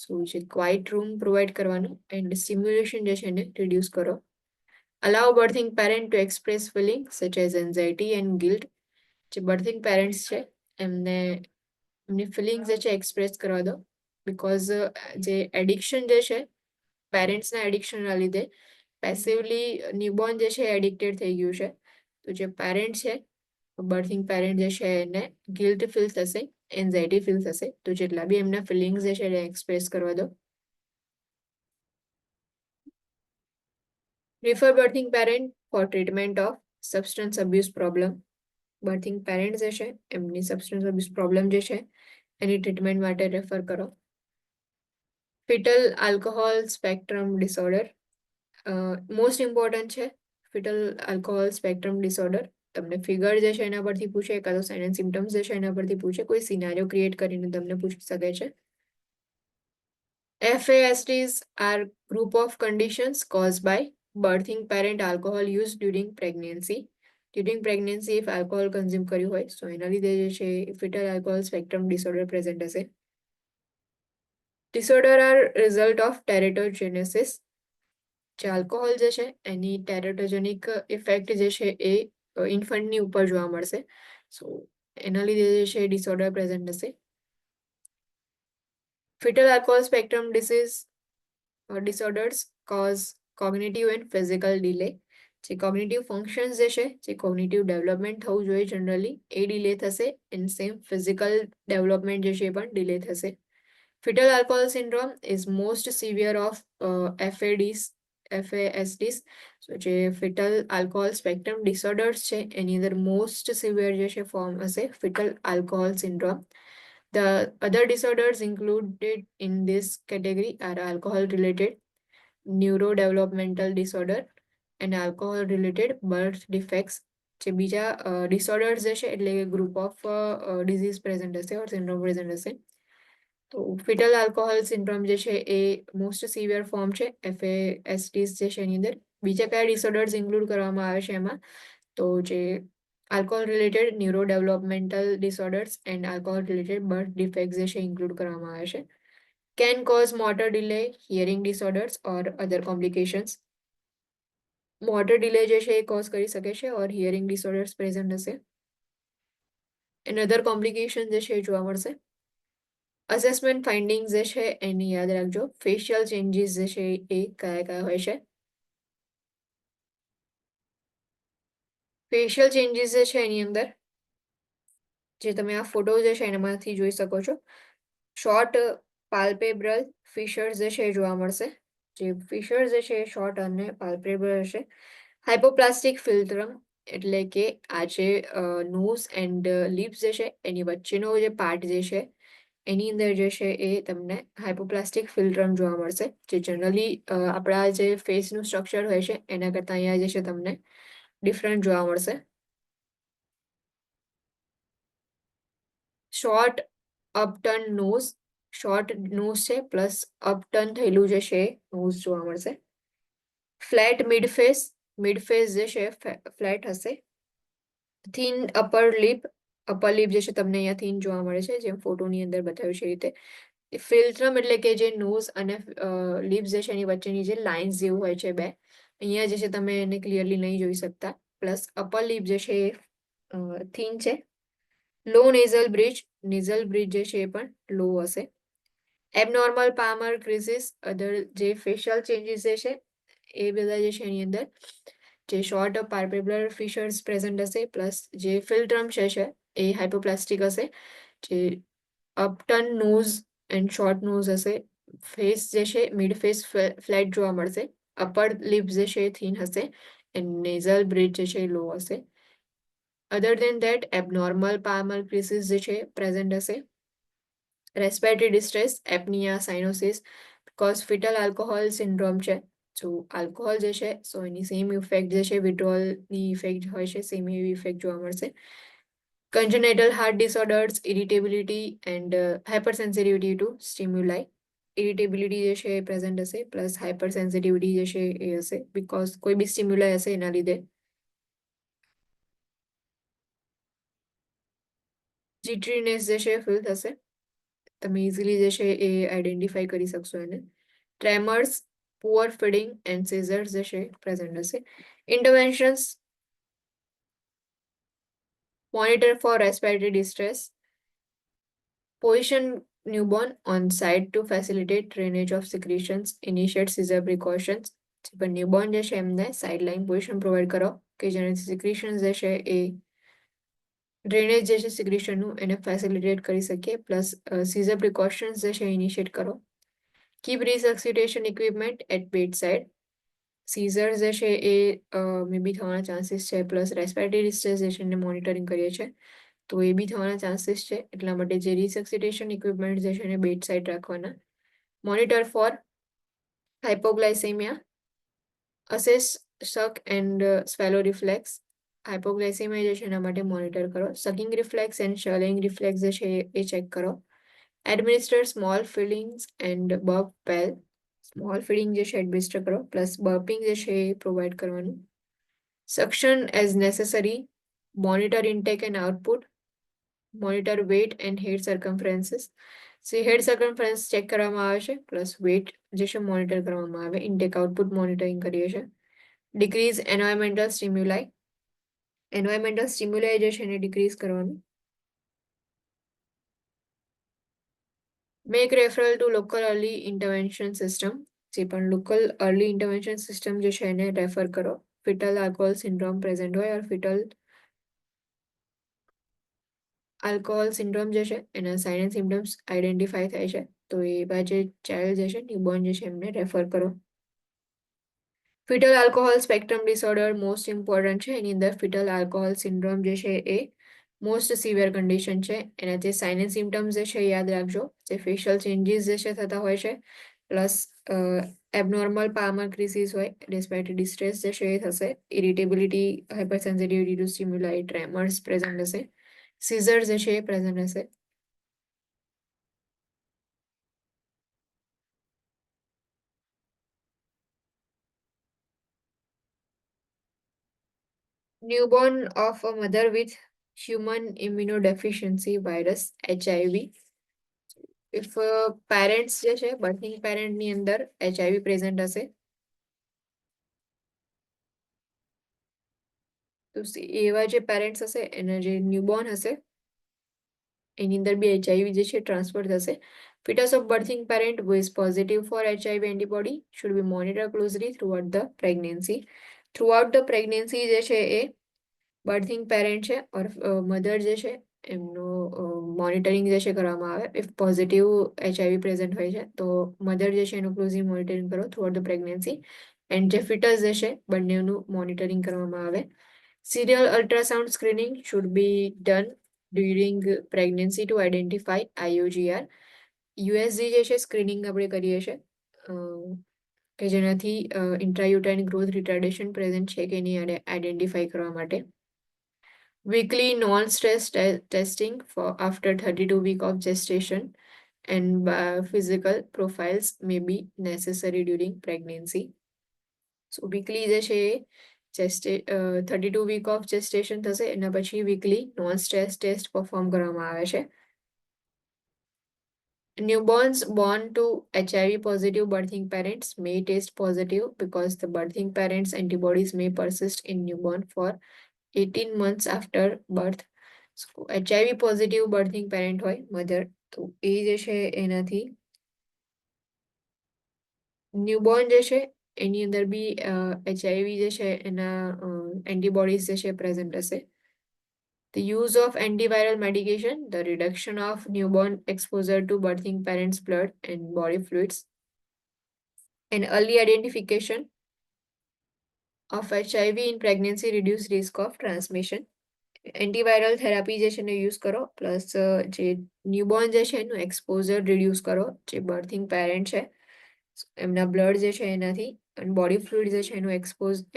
S1: સો જે ક્વાઇટ રૂમ પ્રોવાઈડ કરવાનું એન્ડ સ્ટિમ્યુલેશન જે છે એને રિડ્યુસ કરો. Allow birthing parent to express feelings such as anxiety and guilt. જે બર્થિંગ પેરેન્ટ્સ છે એમની ફિલિંગ્સ જે છે એક્સપ્રેસ કરવા દો, બિકોઝ જે એડિક્શન જે છે પેરેન્ટ્સના એડિક્શનના લીધે પેસિવલી ન્યૂબોર્ન જે છે એડિક્ટેડ થઈ ગયું છે. તો જે પેરેન્ટ છે, બર્થિંગ પેરેન્ટ જે છે એને ગિલ્ટ ફીલ થશે, એન્ઝાયટી ફીલ થશે. તો જેટલા બી એમના ફિલિંગ્સ જે છે એને એક્સપ્રેસ કરવા દો. Refer birthing parent for treatment of substance abuse problem. Birthing parent જે છે એમની સબસ્ટન્સ અબ્યુઝ પ્રોબ્લેમ જે છે એની ટ્રીટમેન્ટ માટે રેફર કરો. Fetal alcohol spectrum disorder most important છે. ફિટલ આલ્કોહોલ સ્પેક્ટ્રમ ડિસઓર્ડર તમને ફિગર જે છે એના પરથી પૂછે, કાં તો સાઇન એન્ડ સિમ્ટમ્સ જે છે એના પરથી પૂછે, કોઈ સિનારીઓ ક્રિએટ કરીને તમને પૂછી શકે છે. FASTs are group of conditions caused by birthing parent alcohol use during pregnancy. During pregnancy if alcohol consume કર્યું હોય, so એના લીધે જે છે fetal alcohol spectrum disorder present હશે. Disorder are result of teratogenesis. જે આલ્કોહોલ જે છે એની ટેરેટોજેનિક ઇફેક્ટ જે છે એ ઇન્ફન્ટની ઉપર જોવા મળશે. સો એના લીધે જે છે ડિસઓર્ડર પ્રેઝન્ટ હશે. Fetal alcohol spectrum disease disorders cause cognitive and physical delay. જે કોગ્નિટિવ ફંક્શન્સ જે છે, જે કોગ્નિટિવ ડેવલપમેન્ટ થવું જોઈએ જનરલી, એ ડિલે થશે એન્ડ સેમ ફિઝિકલ ડેવલપમેન્ટ જે છે એ પણ ડિલે થશે. Fetal alcohol syndrome is most severe of FASDs. So જે fetal alcohol spectrum disorders છે એની અંદર મોસ્ટ સિવિયર જે છે ફોર્મ હશે fetal alcohol syndrome. The other disorders included in this category are alcohol related neurodevelopmental disorder and alcohol related birth defects. જે બીજા ડિસઓર્ડર્સ જે છે એટલે ગ્રુપ ઓફ ડિઝીઝ પ્રેઝન્ટ હશે ઓર સિન્ડ્રોમ પ્રેઝન્ટ હશે. તો ફિટલ આલ્કોહોલ સિન્ડ્રોમ જે છે એ મોસ્ટ સિવિયર ફોર્મ છે FASTs જે છે એની અંદર. બીજા કયા ડિસઓર્ડર્સ ઇન્ક્લુડ કરવામાં આવે છે એમાં, તો જે alcohol related neurodevelopmental disorders and alcohol related birth defects જે છે ઇન્ક્લુડ કરવામાં આવે છે. Can cause motor delay, hearing disorders or other complications. Motor delay જે છે એ કોઝ કરી શકે છે ઓર હિયરિંગ ડિસઓર્ડર્સ પ્રેઝન્ટ હશે એન્ડ અધર કોમ્પ્લિકેશન જે છે એ જોવા મળશે. અસેસમેન્ટ ફાઇન્ડિંગ્સ જે છે એની યાદ રાખજો. ફેશિયલ ચેન્જીસ જે છે એ કયા કયા હોય છે. ફેશિયલ ચેન્જીસ જે છે એની અંદર જે તમે આ ફોટો જે છે એનામાંથી જોઈ શકો છો, શોર્ટ પાલ્પેબ્રલ ફિશર્સ જે છે એ જોવા મળશે. જે ફિશર્સ જે છે એ શોર્ટ અને પાલ્પેબ્રલ હશે. હાઇપોપ્લાસ્ટિક ફિલ્ટ્રમ એટલે કે આ જે નોઝ એન્ડ લિપ્સ જે છે એની વચ્ચેનો જે પાર્ટ જે છે એની અંદર જે છે એ તમને હાઇપોપ્લાસ્ટિક ફિલ્ટ્રમ જોવા મળશે. જે જનરલી આપણા જે ફેસનું સ્ટ્રક્ચર હોય છે એના કરતાં અહીંયા જે છે તમને ડિફરન્ટ જોવા મળશે. શોર્ટ અપટર્ન નોઝ, શોર્ટ નોઝ છે પ્લસ અપટર્ન થયેલું જે છે નોઝ જોવા મળશે. ફ્લેટ મિડફેસ, મિડફેસ જે છે ફ્લેટ હશે. Thin upper lip, upper lip જે છે તમને અહીંયા થીન જોવા મળે છે જેમ ફોટોની અંદર બતાવ્યું છે એ રીતે. ફિલ્ટ્રમ એટલે કે જે નોઝ અને લિપ્સ જે છે એની વચ્ચેની જે લાઇન્સ જેવું હોય છે બે, અહીંયા જે છે તમે એને ક્લિયરલી નહીં જોઈ શકતા. પ્લસ અપર લિપ જે છે એ થીન છે. લો નેઝલ બ્રિજ, નેઝલ બ્રિજ જે છે એ પણ લો હશે. એબનોર્મલ પામર ક્રિઝિસ, અધર જે ફેશિયલ ચેન્જીસ જે છે એ બધા જે છે એની અંદર જે શોર્ટ પાલ્પેબ્રલ ફિશર્સ પ્રેઝન્ટ હશે પ્લસ જે ફિલ્ટ્રમ છે એ હાઇપોપ્લાસ્ટિક હશે. જે અપટર્ન નોઝ એન્ડ શોર્ટ નોઝ હશે. ફેસ જે છે મિડ ફેસ ફ્લેટ જોવા મળશે. અપર લિપ જે છે થીન હશે એન્ડ નેઝલ બ્રિજ જે છે લો હશે. Other than that abnormal palmar creases જે છે પ્રેઝન્ટ હશે. Respiratory distress, apnoea, cyanosis, because fetal alcohol syndrome છે. જો આલ્કોહોલ જે છે સો એની સેમ ઇફેક્ટ જે છે વિડ્રોઅલની ઇફેક્ટ હોય છે, સેમ એવી ઇફેક્ટ જોવા મળશે. Congenital heart disorders, irritability and hypersensitivity to stimuli. ઇરિટેબિલિટી જે છે એ પ્રેઝન્ટ હશે, પ્લસ હાઇપર સેન્સિટિવિટી જે છે એ હશે, બીકોઝ કોઈ બી સ્ટિમ્યુલાઈ હશે એના લીધે. જીટરીનેસ જે છે એ ફીલ થશે, તમે ઇઝીલી જે છે એ આઈડેન્ટિફાઈ કરી શકશો એને. ટ્રેમર્સ, પુઅર ફીડિંગ એન્ડ સીઝર્સ જે છે પ્રેઝન્ટ હશે. ઇન્ટરવેન્શન્સ: monitor for respiratory distress, position newborn on side to facilitate drainage of secretions, initiate seizure precautions. પણ ન્યૂબોર્ન જે છે એમને સાઇડલાઇન પોઝિશન પ્રોવાઈડ કરો કે જેનાથી સિક્રેશન્સ જે છે એ ડ્રેનેજ જે છે સિક્રેશનનું એને ફેસિલિટેટ કરી શકીએ, પ્લસ સીઝર પ્રિકોશન્સ જે છે ઇનિશિએટ કરો. Keep resuscitation equipment at bedside. Seizure જે છે એ મે બી થવાના ચાન્સીસ છે, પ્લસ રેસ્પિરેટરી ડિસ્ટ્રેસ જે છે એને મોનિટરિંગ કરીએ છીએ તો એ બી થવાના ચાન્સીસ છે, એટલા માટે જે રિસક્સિટેશન ઇક્વિપમેન્ટ જે છે એને બેડ સાઇડ રાખવાના. મોનિટર ફોર હાઇપોગ્લાઇસેમિયા, અસેસ શક એન્ડ સ્વેલો રિફ્લેક્સ. હાઇપોગ્લાઇસેમિયા જે છે એના માટે મોનિટર કરો. Sucking reflex and swelling reflex જે છે એ ચેક કરો. એડમિનિસ્ટર સ્મોલ ફીડિંગ્સ એન્ડ બર્પ પેલ. સ્મોલ ફીડિંગ જે છે એડમિનિસ્ટર કરો, પ્લસ બર્પિંગ જે છે એ પ્રોવાઈડ કરવાનું. Suction as necessary. Monitor intake and output. Monitor weight and head circumferences. Head circumference check કરવામાં આવે છે, પ્લસ વેટ જે છે મોનિટર કરવામાં આવે. ઇન્ટેક આઉટપુટ મોનિટરિંગ કરીએ છીએ. Decrease environmental stimuli. Environmental stimuli જે છે એને ડિક્રીઝ કરવાનું. Make referral to local early intervention system. જે પણ લોકલ અર્લી ઇન્ટરવેન્શન સિસ્ટમ જે છે એને રેફર કરો. ફિટલ આલ્કોહોલ સિન્ડ્રોમ પ્રેઝન્ટ હોય ઓર ફિટલ આલ્કોહોલ સિન્ડ્રોમ જે છે એના સાઇન એન્ડ સિમ્ટમ્સ આઈડેન્ટિફાઈ થાય છે તો એવા જે ચાઇલ્ડ જે છે ન્યૂબોર્ન જે છે એમને રેફર કરો. Fetal alcohol spectrum disorder most important છે, એની અંદર ફિટલ આલ્કોહોલ સિન્ડ્રોમ જે છે એ મોસ્ટ સિવિયર કન્ડિશન છે. એના જે સાઇન એન્ડ સિમ્ટમ્સ જે છે યાદ રાખજો, જે ફેશિયલ ચેન્જીસ જે છે થતા હોય છે, પ્લસ એબનોર્મલ પાલ્મર ક્રિસીસ હોય, રેસ્પિરેટરી ડિસ્ટ્રેસ જે છે એ થશે, irritability, hypersensitivity to stimuli, tremors present હશે, સીઝર જે છે એ પ્રેઝન્ટ હશે. Newborn of a mother with human immunodeficiency virus HIV. If parents જે છે બર્થિંગ પેરેન્ટની અંદર HIV પ્રેઝન્ટ હશે તો એવા જે પેરેન્ટ્સ હશે એના જે ન્યૂબોર્ન હશે એની અંદર બી HIV જે છે ટ્રાન્સફર થશે. Fetus of birthing parent who is positive for HIV antibody should be monitored closely throughout the pregnancy. Throughout the pregnancy જે છે એ બર્થિંગ પેરેન્ટ છે ઓર મધર જે છે એમનું મોનિટરિંગ જે છે કરવામાં આવે. ઇફ પોઝિટિવ HIV પ્રેઝન્ટ હોય છે તો મધર જે છે એનું ક્લોઝલી મોનિટરિંગ કરો થ્રુઆઉટ ધ પ્રેગ્નન્સી, એન્ડ જે ફિટસ જે છે બંનેનું મોનિટરિંગ કરવામાં આવે. Serial ultrasound screening should be done during pregnancy to identify IUGR. USG જે છે સ્ક્રીનિંગ આપણે કરીએ છીએ કે જેનાથી ઇન્ટ્રાયુટાઇન ગ્રોથ રિટાર્ડેશન પ્રેઝન્ટ છે કે નહીં આઈડેન્ટિફાઈ કરવા માટે. Weekly non-stress testing for after 32 week of gestation and physical profiles may be necessary during pregnancy. So weekly જે છે એ 32 week of gestation થશે, એના પછી weekly non-stress test perform કરવામાં આવે છે. Newborns born to HIV positive birthing parents may test positive because the birthing parents' antibodies may persist in newborn for 18 months after birth. So HIV positive birthing parent હોય મધર તો એ જે છે એનાથી ન્યૂબોર્ન જે છે એની અંદર બી HIV જે છે એના એન્ટીબોડીઝ જે છે પ્રેઝન્ટ હશે. The use of antiviral medication, the reduction of newborn exposure to birthing parents' blood and body fluids, and early identification of HIV in pregnancy reduce risk of transmission. Antiviral therapy જે છે એને યુઝ કરો, પ્લસ જે ન્યૂબોર્ન જે છે એનું એક્સપોઝર રિડ્યુસ કરો, જે બર્થિંગ પેરેન્ટ છે એમના બ્લડ જે છે એનાથી અને બોડી ફ્લુઇડ જે છે એનું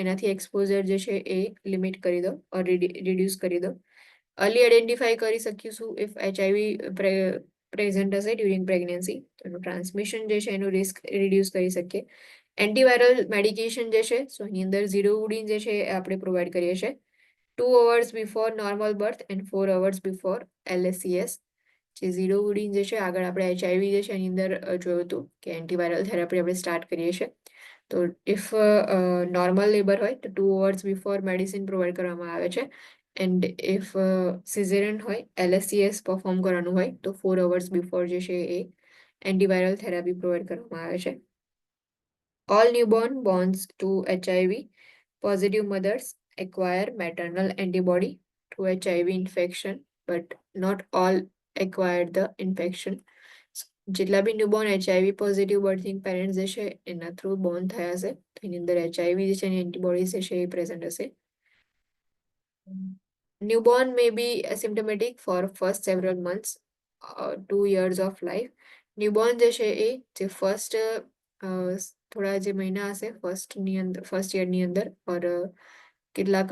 S1: એનાથી એક્સપોઝર જે છે એ લિમિટ કરી દો ઓર રિડ્યુસ કરી દો. અર્લી આઈડેન્ટિફાઈ કરી શકીશું ઇફ HIV પ્રેઝન્ટ હશે ડ્યુરિંગ પ્રેગ્નન્સી તો એનું ટ્રાન્સમિશન જે છે એનું રિસ્ક રિડ્યુસ કરી શકીએ. એન્ટીવાયરલ મેડિકેશન જે છે સો એની અંદર ઝીરોવુડિન જે છે એ આપણે પ્રોવાઈડ કરીએ છીએ 2 hours before normal birth and 4 hours before LSCS. જે ઝીરોવુડિન જે છે આગળ આપણે HIV જે છે એની અંદર જોયું હતું કે એન્ટીવાયરલ થેરાપી આપણે સ્ટાર્ટ કરીએ છીએ. તો ઇફ નોર્મલ લેબર હોય તો 2 hours before મેડિસિન પ્રોવાઈડ કરવામાં આવે છે એન્ડ ઇફ સિઝેરિયન હોય LSCS પરફોર્મ કરવાનું હોય તો 4 hours before જે છે એ એન્ટીવાયરલ થેરાપી પ્રોવાઈડ કરવામાં આવે છે. All newborn born to HIV positive mothers acquire maternal antibody to HIV infection, but not all acquire the infection. જેટલા બી ન્યૂબોર્ન HIV પોઝિટિવ બર્થિંગ પેરેન્ટ્સ જે છે એના થ્રુ બોર્ન થયા હશે તો એની અંદર HIV જે છે એની એન્ટીબોડીઝ જે છે એ પ્રેઝન્ટ હશે. Newborn may be asymptomatic for first several months, 2 years of life. Newborn જે છે એ જે ફર્સ્ટ થોડા જે મહિના હશે ફર્સ્ટ યરની અંદર ઓર કેટલાક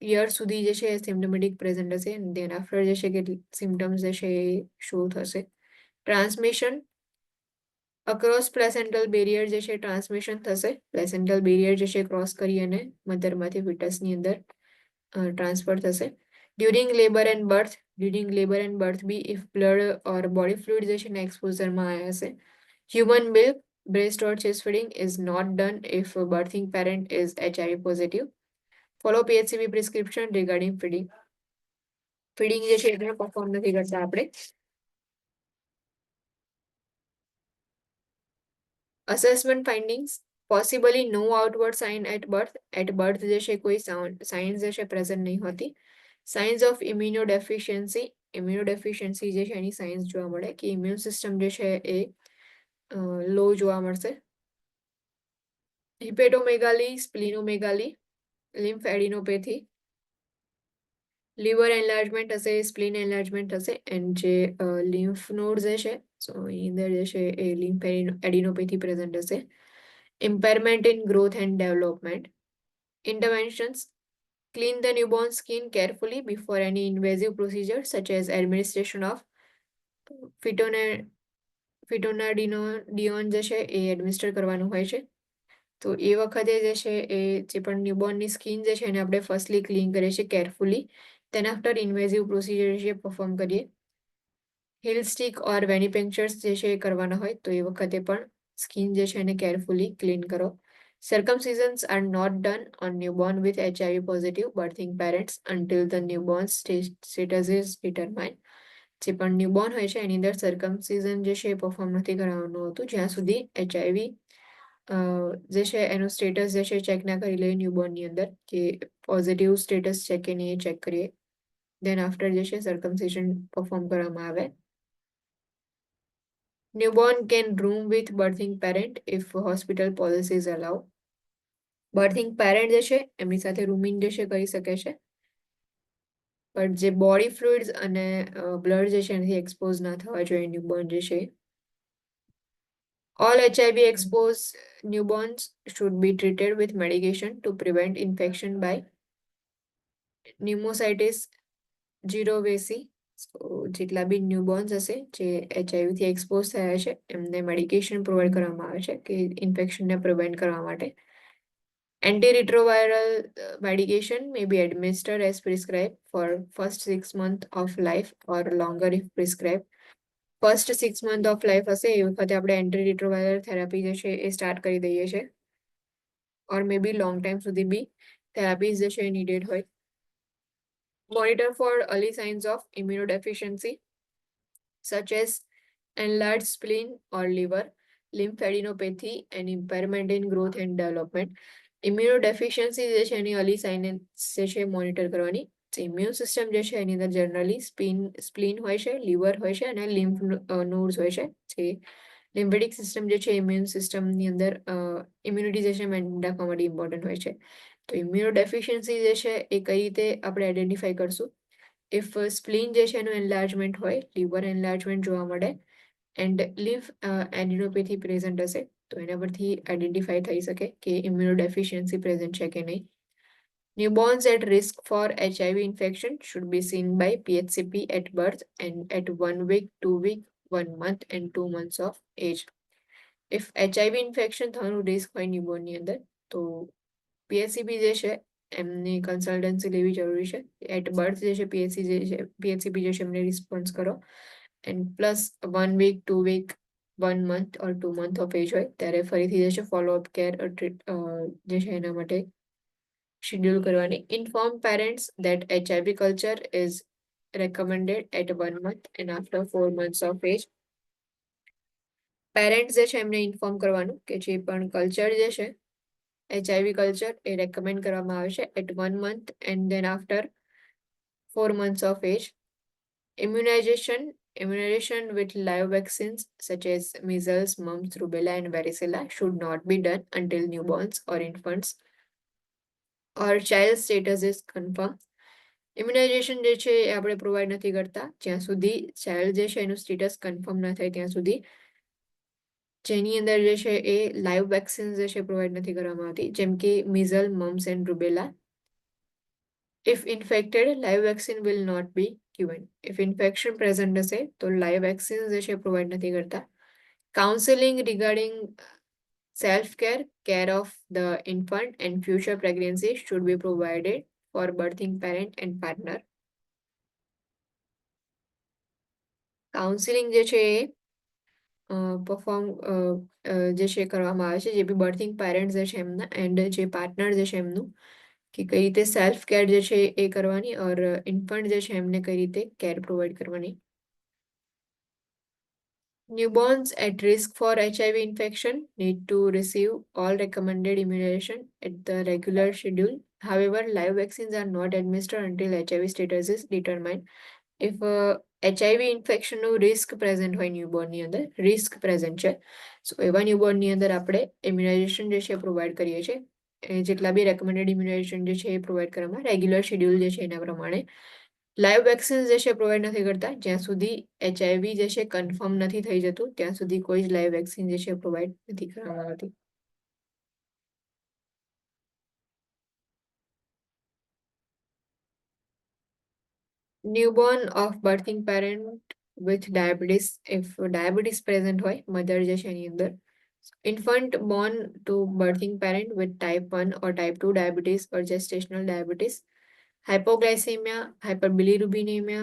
S1: યર સુધી જે છે સિમ્ટમેટિક પ્રેઝન્ટ હશે દેન આફ્ટર જે છે કે સિમ્ટમ્સ જે છે એ શો થશે. ટ્રાન્સમિશન અક્રોસ પ્લેસેન્ટલ બેરિયર જે છે ટ્રાન્સમિશન થશે. પ્લેસેન્ટલ બેરિયર જે છે ક્રોસ કરી અને મધરમાંથી ફિટસની અંદર ટ્રાન્સફર થશે. During labour and birth be if blood or body fluid જે છે ને એક્સપોઝરમાં આવ્યા હશે. Human milk breast or chest feeding is not done if a birthing parent is HIV positive. Follow PHCV prescription regarding feeding. Feeding જે છે એને પરફોર્મ નથી કરતા આપણે. Assessment findings possibly no outward sign at birth જે છે કોઈ સાઇન્સ જે છે પ્રેઝન્ટ નહીં હોતી. સાઇન્સ ઓફ ઇમ્યુનોડેફિશિયન્સી જે છે એની સાઇન્સ જોવા મળે કે ઇમ્યુન સિસ્ટમ જે છે એ લો જોવા મળશે. હિપેટોમેગાલી, સ્પ્લિનોમેગાલી, લિમ્ફ એડિનોપેથી, લીવર એન્લાર્જમેન્ટ હશે, સ્પ્લિન એન્લાર્જમેન્ટ હશે એન્ડ જે લિમ્ફ નોડ જે છે સો એની અંદર જે છે એ લિમ્ફ એડિનોપેથી પ્રેઝન્ટ હશે. ઇમ્પેરમેન્ટ in growth and development. Interventions: clean the newborn skin carefully before any invasive procedure such as administration of ફિટોનાડિયોન જે છે એ એડમિનિસ્ટર કરવાનું હોય છે. તો એ વખતે જે છે એ જે પણ ન્યૂબોર્નની સ્કિન જે છે એને આપણે ફર્સ્ટલી ક્લીન કરીએ છીએ કેરફુલી. તેના આફ્ટર ઇન્વેઝિવ પ્રોસિજર જે પરફોર્મ કરીએ. હિલ સ્ટિક ઓર વેનિપેન્ચર્સ જે છે એ કરવાના હોય તો એ વખતે પણ સ્કિન જે છે એને કેરફુલી ક્લીન કરો. Circumcisions are not done on newborn with HIV positive birthing parents until the newborn status is determined. જે પણ ન્યૂબોર્ન હોય છે એની અંદર સર્કમસિઝન જે છે એ પરફોર્મ નથી કરાવવાનું હોતું જ્યાં સુધી HIV જે છે એનું સ્ટેટસ જે છે ચેક ના કરી લઈએ ન્યૂબોર્નની અંદર કે પોઝિટિવ સ્ટેટસ છે કે નહીં એ ચેક કરીએ. દેન આફ્ટર જે છે સર્કમસિઝન પરફોર્મ કરવામાં આવે. Newborn can room with birthing parent if hospital policies allow. Birthing parent જે છે એમની સાથે રૂમિંગ જે છે કરી શકે છે પણ જે બોડી ફ્લુઇડ્સ અને બ્લડ જે છે એનાથી એક્સપોઝ ના થવા જોઈએ ન્યૂબોર્ન જે છે. All HIV exposed newborns should be treated with medication to prevent infection by pneumocystis jirovecii. જેટલા બી ન્યૂબોર્ન્સ હશે જે HIV થી એક્સપોઝ થયા છે એમને મેડિકેશન પ્રોવાઈડ કરવામાં આવે છે કે ઇન્ફેક્શનને પ્રિવેન્ટ કરવા માટે. Antiretroviral medication may be administered as prescribed for first 6 months of life or longer if prescribed. First 6 month of life હશે એ વખતે આપણે એન્ટીરિટ્રોવાયરલ થેરાપી જે છે એ સ્ટાર્ટ કરી દઈએ છીએ ઓર મે બી લોંગ ટાઈમ સુધી બી થેરાપીઝ જે છે એ નીડેડ હોય. Monitor for early signs of immunodeficiency such as enlarged spleen or liver, lymphadenopathy and impairment in growth and development. ઇમ્યુનોડેફિશિયન્સી જે છે એની અર્લી સાઇન્સ જે છે મોનિટર કરવાની. ઇમ્યુન સિસ્ટમ જે છે એની અંદર જનરલી સ્પ્લીન હોય છે, લીવર હોય છે અને લિમ્ફ નોડ્સ હોય છે. જે લિમ્ફેટિક સિસ્ટમ જે છે ઇમ્યુન સિસ્ટમની અંદર ઇમ્યુનિટી જે છે મેન્ટેન રાખવા માટે ઇમ્પોર્ટન્ટ હોય છે. તો ઇમ્યુનોડેફિશિયન્સી જે છે એ કઈ રીતે આપણે આઈડેન્ટિફાઈ કરશું? ઇફ સ્પ્લીન જે છે એનું એન્લાર્જમેન્ટ હોય, લીવર એન્લાર્જમેન્ટ જોવા મળે એન્ડ લિમ્ફ એડિનોપેથી પ્રેઝન્ટ હશે તો એના પરથી આઈડેન્ટિફાઈ થઈ શકે કે ઇમ્યુનોડેફિશિયન્સી પ્રેઝન્ટ છે કે નહીં. Newborns at risk for HIV infection should be seen by PHCP at birth and at 1 week, 2 week, 1 month and 2 months of age. If HIV infection થવાનું રિસ્ક હોય ન્યૂબોર્નની અંદર તો PHCP જે છે એમની કન્સલ્ટન્સી લેવી જરૂરી છે. એટ બર્થ જે છે PHCP જે છે એમને રિસ્પોન્સ કરો and plus 1 week, 2 week, 1 month or 2 month of age હોય ત્યારે ફરીથી જે છે ફોલોઅપ કેર જે છે એના માટે શેડ્યુલ કરવાની. Inform parents that HIV culture is recommended at 1 month and after 4 months of age. Parents જે છે એમને ઇન્ફોર્મ કરવાનું કે જે પણ કલ્ચર જે છે HIV કલ્ચર એ રેકમેન્ડ કરવામાં આવે છે at 1 month and then after 4 months of age. Immunization with live vaccines such as measles, mumps, rubella and varicella should not be done until newborns or infants or child status is confirmed. Immunisation જે છે એ આપણે પ્રોવાઈડ નથી કરતા જ્યાં સુધી ચાઇલ્ડ જે છે એનું સ્ટેટસ કન્ફર્મ ના થાય ત્યાં સુધી, જેની અંદર જે છે એ લાઈવ વેક્સિન જે છે પ્રોવાઈડ નથી કરવામાં આવતી, જેમ કે measles, mumps and rubella. If infected, live vaccine will not be given. If infection present હશે તો લાઈવ વેક્સિન જે છે પ્રોવાઈડ નથી કરતા. Counselling regarding self-care, care of the infant and future pregnancy should be provided for birthing parent and partner. Counselling જે છે એ પરફોર્મ જે છે કરવામાં આવે છે જે બી બર્થિંગ પેરેન્ટ્સ જે છે એમના એન્ડ જે પાર્ટનર જે છે એમનું, કે કઈ રીતે સેલ્ફ કેર જે છે એ કરવાની ઓર ઇન્ફન્ટ જે છે એમને કઈ રીતે કેર પ્રોવાઈડ કરવાની. Newborns at risk for HIV infection need to receive all recommended immunization at the regular schedule. However, live vaccines are not administered until HIV status is determined. If HIV ઇન્ફેક્શનનું રિસ્ક પ્રેઝન્ટ હોય ન્યૂબોર્નની અંદર, રિસ્ક પ્રેઝન્ટ છે, સો એવા ન્યૂબોર્નની અંદર આપણે ઇમ્યુનાઇઝેશન જે છે પ્રોવાઈડ કરીએ છીએ. જેટલા બી રેકમેન્ડેડ ઇમ્યુનાઇઝેશન જે છે એ પ્રોવાઈડ કરવામાં રેગ્યુલર શેડ્યુલ જે છે એના પ્રમાણે. લાઈવ વેક્સિન જે છે પ્રોવાઈડ નથી કરતા જ્યાં સુધી HIV જે છે કન્ફર્મ નથી થઈ જતું ત્યાં સુધી કોઈ જ લાઈવ વેક્સિન જે છે પ્રોવાઈડ નથી કરવામાં આવતી. Newborn of birthing parent with diabetes, if diabetes present હોય મધર જે છે એની અંદર. Infant born to birthing parent with type 1 or type 2 diabetes or gestational diabetes, hypoglycemia, hyperbilirubinemia,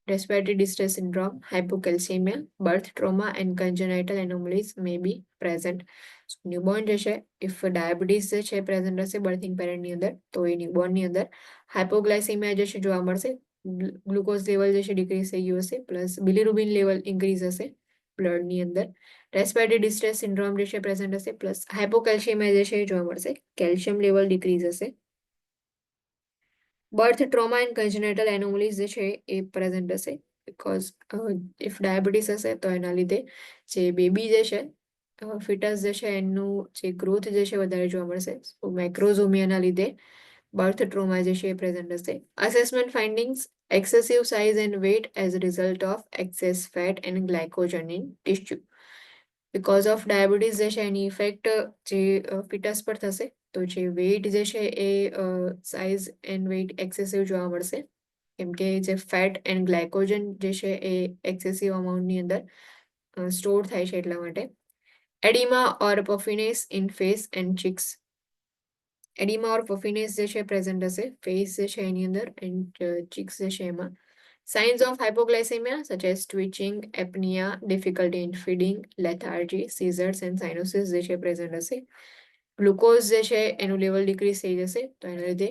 S1: respiratory distress syndrome, hypocalcemia, birth trauma and congenital anomalies may be present. So newborn જે છે if diabetes જે છે present હશે birthing parent ની અંદર તો એ newborn ની અંદર hypoglycemia જે છે જોવા મળશે, ગ્લુકોઝ લેવલ જે છે ડિક્રીઝ થઈ ગયું હશે, પ્લસ બિલિરુબિન લેવલ ઇન્ક્રીઝ હશે બ્લડની અંદર, રેસ્પિરેટરી ડિસ્ટ્રેસ સિન્ડ્રોમ જે છે પ્રેઝન્ટ હશે, પ્લસ હાઇપોકેલ્શિયમિયા જે છે જોવા મળશે, કેલ્શિયમ લેવલ ડિક્રીઝ હશે. Birth trauma and congenital anomalies જે છે એ પ્રેઝન્ટ હશે બિકોઝ ઇફ ડાયાબિટીસ હશે તો એના લીધે જે બેબી જે છે ફિટસ જે છે એનું જે ગ્રોથ જે છે વધારે જોવા મળશે. મેક્રોઝોમિયાના લીધે બર્થ ટ્રોમા જે છે એ પ્રેઝન્ટ હશે. Assessment findings, excessive size and weight as a result of excess fat and glycogen in tissue. Because of diabetes જે છે એની ઇફેક્ટ જે ફિટસ પર થશે તો જે વેઇટ જે છે એ સાઇઝ એન્ડ વેઇટ એક્સેસિવ જોવા મળશે કેમ કે જે ફેટ એન્ડ ગ્લાયકોજન જે છે એ એક્સેસિવ અમાઉન્ટની અંદર સ્ટોર થાય છે એટલા માટે. એડિમા ઓર પફિનેસ ઇન ફેસ એન્ડ ચીક્સ, એડિમા ઓર પફિનેસ જે છે પ્રેઝન્ટ હશે ફેસ જે છે એની અંદર એન્ડ ચીક્સ જે છે એમાં. Signs of hypoglycemia such as twitching, apnea, difficulty in feeding, lethargy, seizures and cyanosis જે છે પ્રેઝન્ટ હશે. ગ્લુકોઝ જે છે એનું લેવલ ડિક્રીઝ થઈ જશે તો એના લીધે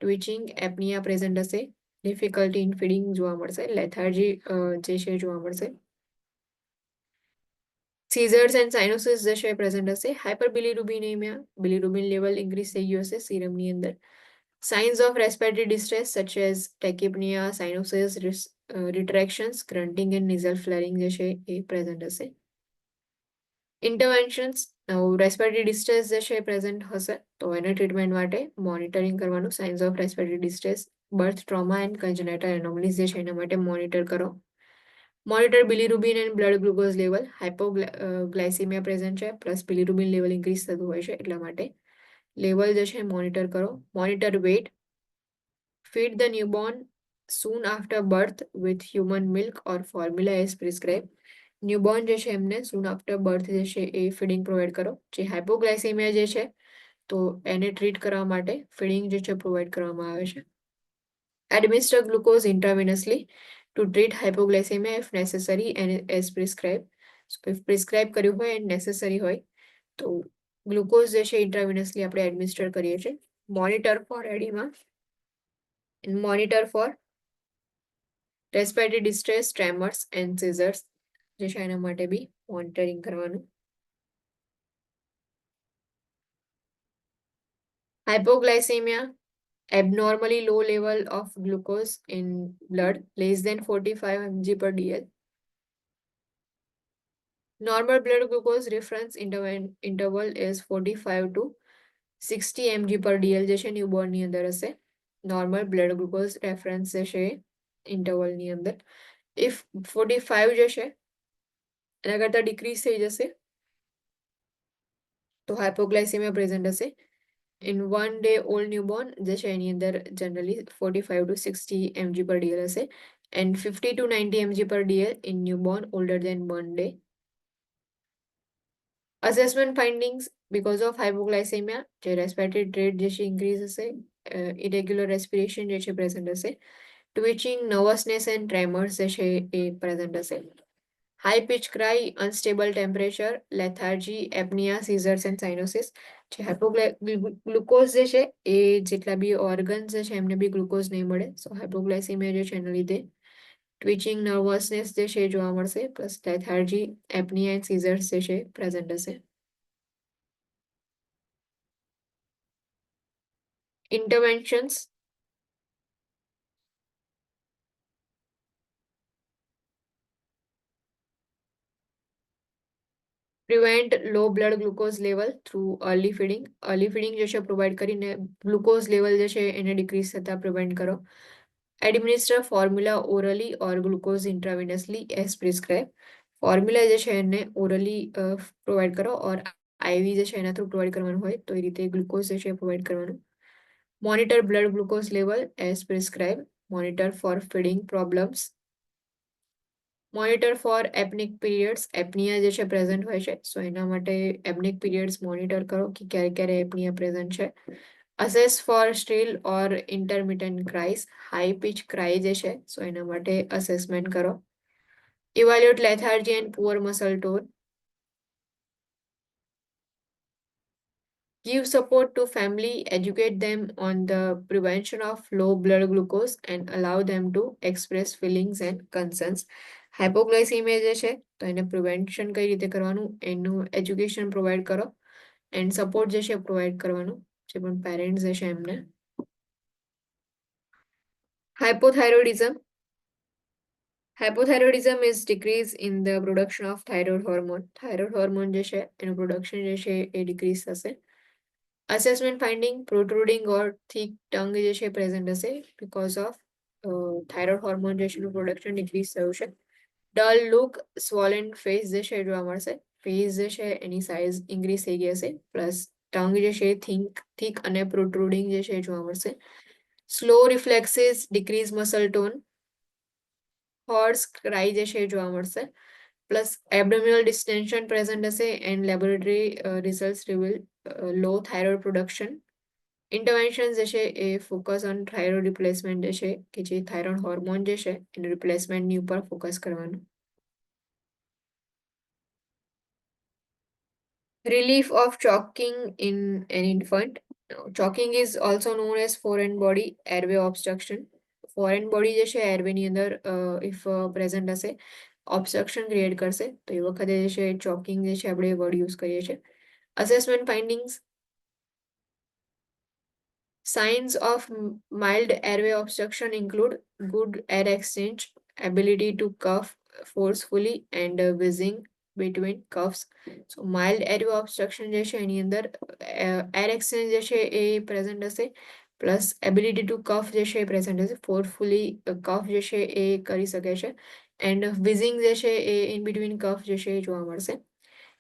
S1: ટ્વિચિંગ, એપનિયા પ્રેઝન્ટ હશે, ડિફિકલ્ટી ઇન ફીડિંગ જોવા મળશે, લેથાર્જી જે છે જોવા મળશે, સીઝર્સ એન્ડ સાઇનોસિસ જે છે પ્રેઝન્ટ હશે, હાઇપરબિલિરુબિનેમિયા, બિલિરુબિન લેવલ ઇન્ક્રીઝ થઈ ગયું હશે સીરમની અંદર. Signs of respiratory distress such as tachypnea, cyanosis, retractions, grunting and nasal flaring જે છે એ પ્રેઝન્ટ હશે. ઇન્ટરવેન્શન્સ, રેસ્પિરેટરી ડિસ્ટ્રેસ જે છે પ્રેઝન્ટ હશે તો એના ટ્રીટમેન્ટ માટે મોનિટરિંગ કરવાનું. Signs of respiratory distress, birth trauma and congenital anomalies જે છે એના માટે મોનિટર કરો. Monitor bilirubin and blood glucose level, hypoglycaemia present છે પ્લસ બિલિરુબિન લેવલ ઇન્ક્રીઝ થતું હોય છે એટલા માટે લેવલ જે છે મોનિટર કરો. Monitor weight, feed the newborn soon after birth with human milk or formula as prescribed. Newborn જે છે એમને soon after birth જે છે એ ફીડિંગ પ્રોવાઈડ કરો. જે હાઇપોગ્લાયસેમિયા જે છે તો એને ટ્રીટ કરવા માટે ફીડિંગ જે છે પ્રોવાઈડ કરવામાં આવે છે. Administer glucose intravenously to treat hypoglycemia if necessary and as prescribed. So if prescribe કર્યું હોય and necessary હોય તો ગ્લુકોઝ જે છે ઇન્ટ્રાવિનસલી આપણે એડમિનિસ્ટર કરીએ છીએ. Monitor for oedema, monitor for respiratory distress, tremors and seizures જે છે એના માટે બી મોનિટરિંગ કરવાનું. હાઇપોગ્લાયસેમિયા, abnormally low level of glucose in blood less than 45 mg per dl. Normal blood glucose reference interval is 45 to 60 mg per dl જે છે ન્યૂબોર્ન ની અંદર હશે. નોર્મલ બ્લડ ગ્લુકોઝ રેફરન્સ જે છે ઇન્ટરવલ ની અંદર ઇફ 45 જે છે એના કરતા ડિક્રીઝ થઈ જશે તો હાઇપોગ્લાયસેમિયા પ્રેઝન્ટ હશે. ઇન 1 day old newborn જે છે એની અંદર generally 45 to 60 mg per dl હશે and 50 to 90 mg per dl in newborn older than 1 day. Assessment findings because of hypoglycemia જે રેસ્પિરેટરી રેટ જે છે ઇન્ક્રીઝ હશે, ઇરેગ્યુલર રેસ્પિરેશન જે છે પ્રેઝન્ટ હશે, ટ્વિચિંગ, નર્વસનેસ એન્ડ ટ્રેમર્સ જે છે એ પ્રેઝન્ટ હશે. High pitch cry, unstable temperature, lethargy, apnoea, seizures and cyanosis. જે ગ્લુકોઝ જે છે એ જેટલા બી ઓર્ગન્સ જે છે એમને બી ગ્લુકોઝ નહીં મળે. સો હાઇપોગ્લાયસેમિયા જે છે એના લીધે ટ્વિચિંગ, નર્વસનેસ જે છે જોવા મળશે, plus lethargy, apnoea and scissors જે છે પ્રેઝન્ટ હશે. Interventions. Prevent low blood glucose level through early feeding. Early feeding જે છે પ્રોવાઈડ કરીને ગ્લુકોઝ લેવલ જે છે એને ડિક્રીઝ થતા પ્રિવેન્ટ કરો. Administer formula orally or glucose intravenously as prescribed. Formula જે છે એને ઓરલી પ્રોવાઈડ કરો ઓર આઈવી જે છે એના થ્રુ પ્રોવાઈડ કરવાનું હોય તો એ રીતે ગ્લુકોઝ જે છે પ્રોવાઈડ કરવાનું. Monitor blood glucose level as prescribe. Monitor for feeding problems. Monitor for apnoeic periods. Apnoea જે છે પ્રેઝન્ટ હોય છે સો એના માટે એપનિક પીરિયડ્સ મોનિટર કરો કે ક્યારે ક્યારે એપનિયા પ્રેઝન્ટ છે. Assess for still or intermittent cries. High pitch cry જે છે સો એના માટે અસેસમેન્ટ કરો. Evaluate lethargy and poor muscle tone. Give support to family, educate them on the prevention of low blood glucose and allow them to express feelings and concerns. હાઇપોગ્લાયસીમિયા જે છે તો એને પ્રિવેન્શન કઈ રીતે કરવાનું એનું એજ્યુકેશન પ્રોવાઈડ કરો એન્ડ સપોર્ટ જે છે પ્રોવાઈડ કરવાનું જે પણ પેરેન્ટ્સ જે છે એમને. હાઇપોથાઇરોઇડિઝમ. Hypothyroidism is decrease in the production of thyroid hormone. Thyroid hormone જે છે એનું પ્રોડક્શન જે છે એ ડિક્રીઝ થશે. Assessment finding, protruding or thick tongue જે છે પ્રેઝન્ટ હશે because of thyroid hormone જે છે એનું પ્રોડક્શન ડિક્રીઝ થયું છે. ડલ લુક, સ્વોલન ફેસ જે છે જોવા મળશે. ફેસ જે છે એની સાઇઝ ઇન્ક્રીઝ થઈ ગઈ હશે પ્લસ ટંગ જે છે થીક અને પ્રોટ્રુડિંગ જે છે જોવા મળશે. Slow reflexes, decrease muscle tone, hoarse cry જે છે જોવા મળશે. પ્લસ એબડોમિનલ ડિસ્ટેન્શન પ્રેઝન્ટ હશે and laboratory result reveal low thyroid production. Intervention જે છે એ ફોકસ ઓન થાઇરોઇડ રિપ્લેસમેન્ટ જે છે કે જે થાઇરોઇડ હોર્મોન જે છે એનું રિપ્લેસમેન્ટની ઉપર ફોકસ કરવાનું. Relief of choking in an infant. Choking is also known as foreign body airway obstruction. Foreign body જે છે એરવે ની અંદર ઇફ પ્રેઝન્ટ હશે ઓબ્સ્ટ્રક્શન ક્રિએટ કરશે તો એ વખતે જે છે ચોકિંગ જે છે આપણે વર્ડ યુઝ કરીએ છીએ. Assessment findings. Signs of mild airway obstruction include good air exchange, ability to cough forcefully and wheezing between coughs. So mild airway obstruction જે છે એની અંદર air exchange જે છે એ પ્રેઝન્ટ હશે પ્લસ એબિલિટી ટુ કફ જે છે એ પ્રેઝન્ટ હશે. ફોર્સફુલી કફ જે છે એ કરી શકે છે એન્ડ વિઝિંગ જે છે એ ઇન બિટવીન કફ જે છે એ જોવા મળશે.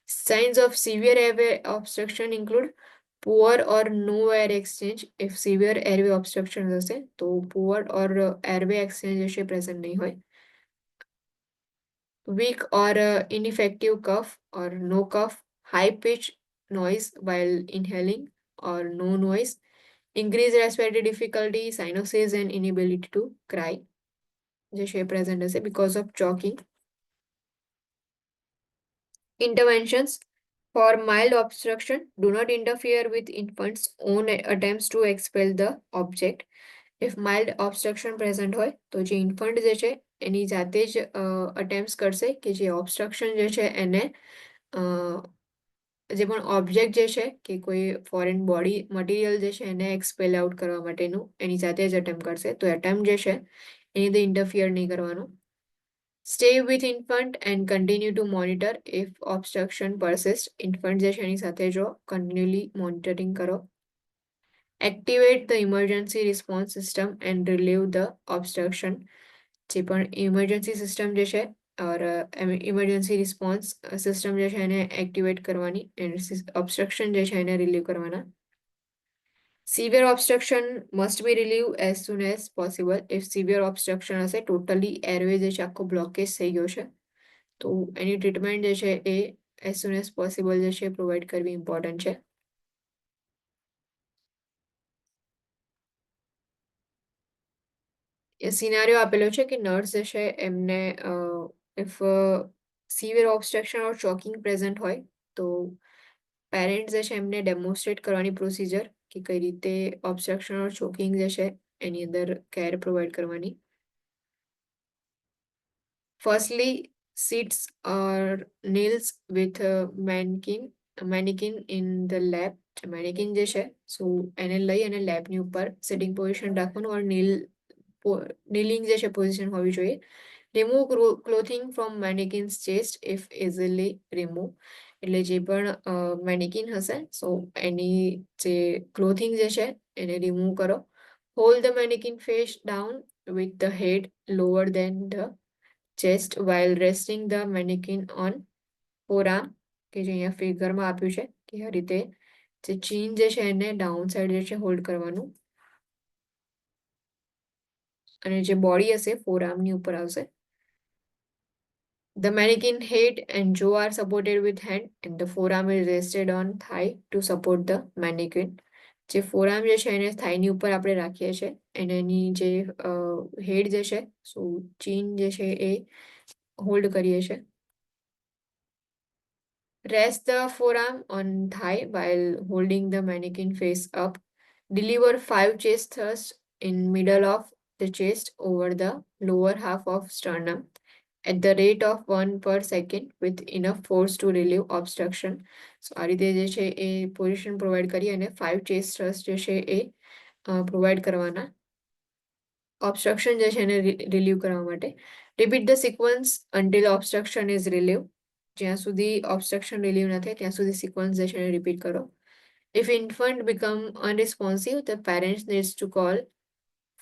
S1: Signs of severe airway obstruction include poor or no air exchange if severe airway obstruction હશે તો પુઅર ઓર એરવે એક્સચેન્જ હશે પ્રેઝન્ટ નહીં હોય. Weak or ineffective cough or no cough, high pitch noise while inhaling or no noise, increased respiratory difficulty, cyanosis and inability to cry જે છે present હશે because of choking. Interventions for mild obstruction do not interfere with infants' own attempts to expel the object. If mild obstruction present હોય તો જે ઇન્ફન્ટ જે છે એની જાતે જ અટેમ્પ્ટ કરશે કે જે ઓબ્સ્ટ્રક્શન જે છે એને જે પણ ઓબ્જેક્ટ જે છે કે કોઈ ફોરેન બોડી મટીરિયલ જે છે એને એક્સપેલ આઉટ કરવા માટેનું એની જાતે જ અટેમ્પ્ટ કરશે તો એટેમ્પ્ટ જે છે એની અંદર ઇન્ટરફિયર નહીં કરવાનું. Stay with infant and continue to monitor if obstruction persists. Infant જે છે એની સાથે જો continually monitoring કરો. Activate the emergency response system and relieve the obstruction. જે પણ emergency system જે છે or emergency response system જે છે એને activate કરવાની and obstruction જે છે એને relieve કરવાના. Severe obstruction must be relieved as soon as possible. If severe obstruction હશે totally airway જે છે આખો blockage થઈ ગયો છે તો એની ટ્રીટમેન્ટ જે છે એ as soon as possible જે છે પ્રોવાઈડ કરવી ઇમ્પોર્ટન્ટ છે. એ સિનારીઓ આપેલો છે કે નર્સ જે છે એમને if severe obstruction or choking present હોય તો પેરેન્ટ્સ જે છે એમને ડેમોન્સ્ટ્રેટ કરવાની પ્રોસિજર કે કઈ રીતે ઓબ્સ્ટ્રક્શન ઓર ચોકિંગ જે છે એની અંદર કેર પ્રોવાઈડ કરવાની. Firstly, sits or kneels with a mannequin in the lab. Manikin જે છે સો એને લઈ અને લેબની ઉપર સિટિંગ પોઝિશન રાખવાનું ઓર kneeling જે છે પોઝિશન હોવી જોઈએ. Remove clothing from mannequin's chest if easily remove. એટલે જે પણ મેનિકિન હશે સો એની જે ક્લોથિંગ જે છે એને રિમૂવ કરો. Hold the mannequin face down with the head lower than the chest while resting the mannequin on forearm કે જે અહીંયા ફિગરમાં આપ્યું છે કે આ રીતે જે ચીન જે છે એને ડાઉન સાઈડ જે છે હોલ્ડ કરવાનું અને જે બોડી હશે ફોરઆર્મની ઉપર આવશે. The mannequin head and jaw are supported with hand and the forearm is rested on thigh to support the mannequin. જે ફોરઆર્મ જે છે એને થાઈની ઉપર આપણે રાખીએ છીએ અને એની જે હેડ જે છે સો ચીન જે છે એ હોલ્ડ કરીએ છીએ. Rest the forearm on thigh while holding the mannequin face up. Deliver 5 chest thrusts in middle of the chest over the lower half of sternum at the rate of 1 per second with enough force to relieve obstruction. So આ રીતે જે છે એ પોઝિશન પ્રોવાઈડ કરી અને 5 chest thrust જે છે એ પ્રોવાઈડ કરવાના ઓબ્સ્ટ્રક્શન જે છે એને રિલીવ કરવા માટે. Repeat the sequence until obstruction is relieved. જ્યાં સુધી ઓબ્સ્ટ્રક્શન રિલીવ ન થાય ત્યાં સુધી સિક્વન્સ જે છે એને રિપીટ કરો. If infant become unresponsive, the parents needs to call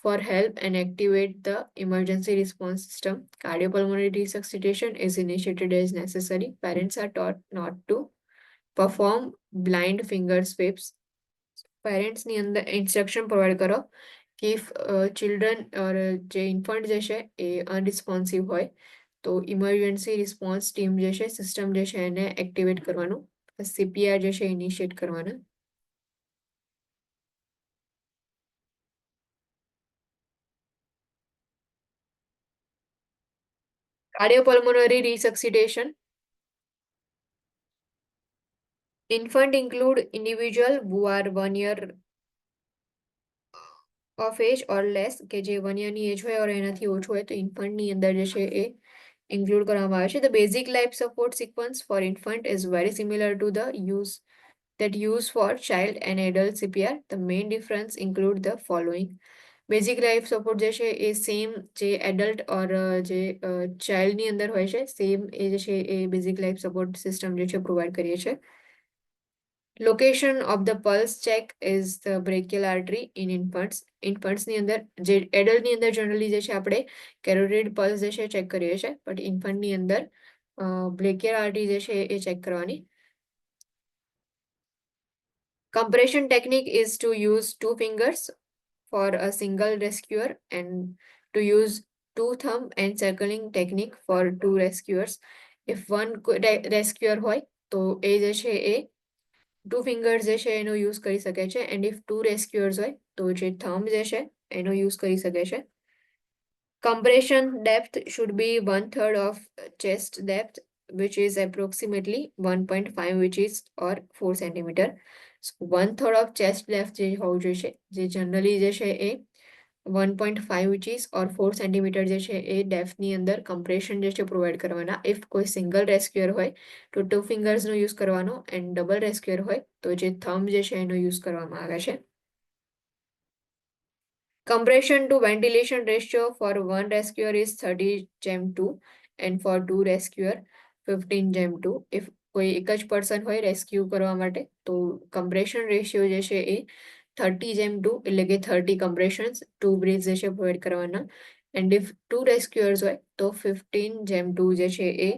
S1: for help and activate the emergency response system. Cardiopulmonary resuscitation is initiated as necessary. Parents are taught not to perform blind finger sweeps. Parents ની અંદર ઇન્સ્ટ્રક્શન પ્રોવાઈડ કરો કે ઇફ ચિલ્ડ્રન જે ઇન્ફન્ટ જે છે એ અનરિસ્પોન્સિવ હોય તો ઇમરજન્સી રિસ્પોન્સ ટીમ જે છે સિસ્ટમ જે છે એને એક્ટિવેટ કરવાનું CPR જે છે ઇનિશિએટ કરવાના. Cardiopulmonary resuscitation. Infant include individual who are 1 year of age or less કે જે 1 year ની એજ હોય or એનાથી ઓછું હોય તો ઇન્ફન્ટની અંદર જે છે એ ઇન્ક્લુડ કરવામાં આવે છે. The basic life support sequence for infant is very similar to the used for child and adult CPR. The main difference include the following. Basic life support જે છે એ સેમ જે એડલ્ટ ઓર જે ચાઇલ્ડની અંદર હોય છે સેમ એ જે છે એ બેઝિક લાઈફ સપોર્ટ સિસ્ટમ જે છે પ્રોવાઈડ કરીએ છીએ. Location of the pulse check is the brachial artery in infants. ઇન્ફન્ટ્સની અંદર જે એડલ્ટની અંદર જનરલી જે છે આપણે કેરોટિડ પલ્સ જે છે ચેક કરીએ છીએ બટ ઇન્ફન્ટની અંદર બ્રેકિયલ આર્ટરી જે છે એ ચેક કરવાની. Compression technique is to use 2 fingers for a single rescuer and to use 2 thumb encircling technique for 2 rescuers. If one rescuer હોય તો એ જે છે એ 2 fingers જે છે એનો યુઝ કરી શકે છે and if 2 rescuers હોય તો જે thumb જે છે એનો યુઝ કરી શકે છે. Compression depth should be 1/3 of chest depth, which is approximately 1.5 inches or 4 centimeter. So 1/3 of chest depth જે હોવું જોઈએ જે જનરલી જે છે એ 1.5 inches or 4 centimeter જે છે એ ડેપ્થની અંદર કમ્પ્રેશન જે છે પ્રોવાઈડ કરવાના. ઇફ કોઈ સિંગલ રેસ્ક્યુઅર હોય તો 2 ફિંગર્સનો યુઝ કરવાનો એન્ડ ડબલ રેસ્ક્યુઅર હોય તો જે થમ્બ જે છે એનો યુઝ કરવામાં આવે છે. Compression to ventilation ratio for 1 rescuer is 30:2 and for 2 rescuer 15:2. If કોઈ એક જ પર્સન હોય રેસ્ક્યુ કરવા માટે તો કમ્પ્રેશન રેશિયો જે છે એ 30:2 એટલે કે 30 કમ્પ્રેશન્સ 2 બ્રીથ્સ જે છે પ્રોવાઈડ કરવાના એન્ડ ઇફ 2 rescuers હોય તો 15:2 જે છે એ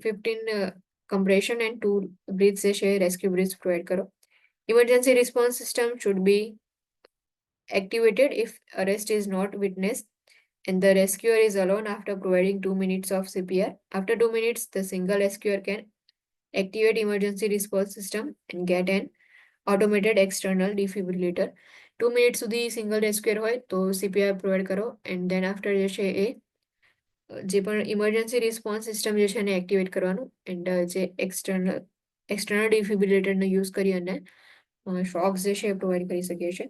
S1: 15 કમ્પ્રેશન એન્ડ 2 બ્રીથ્સ જે છે રેસ્ક્યુ બ્રીથ્સ પ્રોવાઈડ કરો. Emergency response system should be activated if arrest is not witnessed and the rescuer is alone after providing 2 minutes of CPR. After 2 minutes, the single rescuer can activate emergency response system and get an automated external defibrillator. 2 minutes સુધી સિંગલ રેસ્ક્યુઅર હોય તો CPR પ્રોવાઈડ કરો એન્ડ દેન આફ્ટર જે છે એ જે પણ ઇમરજન્સી રિસ્પોન્સ સિસ્ટમ જે છે એને એક્ટિવેટ કરવાનું એન્ડ જે એક્સટર્નલ ડિફિબ્રિલેટરનો યુઝ કરી અને શોક્સ જે છે એ પ્રોવાઈડ કરી શકીએ છીએ.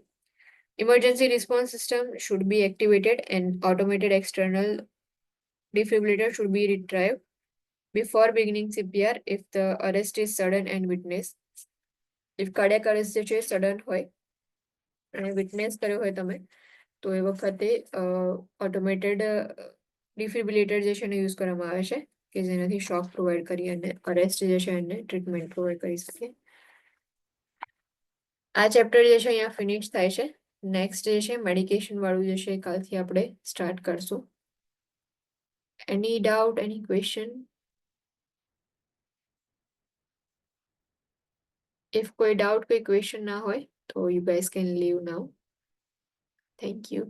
S1: Emergency response system should be activated and automated external defibrillator should be retrieved before beginning CPR if the arrest is sudden and witnessed. If cardiac arrest જે છે સડન હોય અને વિટનેસ કર્યો હોય તમે તો એ વખતે ઓટોમેટેડ ડિફિબ્રિલેટર જે છે એનો યુઝ કરવામાં આવે છે કે જેનાથી શોક પ્રોવાઈડ કરી અને અરેસ્ટ જે છે એને ટ્રીટમેન્ટ પ્રોવાઈડ કરી શકીએ. આ ચેપ્ટર જે છે અહીંયા ફિનિશ થાય છે. નેક્સ્ટ જે છે મેડિકેશન વાળું જે છે કાલથી આપણે સ્ટાર્ટ કરશું. એની ડાઉટ એની ક્વેશ્ચન? If કોઈ ડાઉટ કોઈ ક્વેશ્ચન ના હોય તો you guys can leave now. Thank you.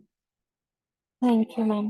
S2: Thank you, ma'am.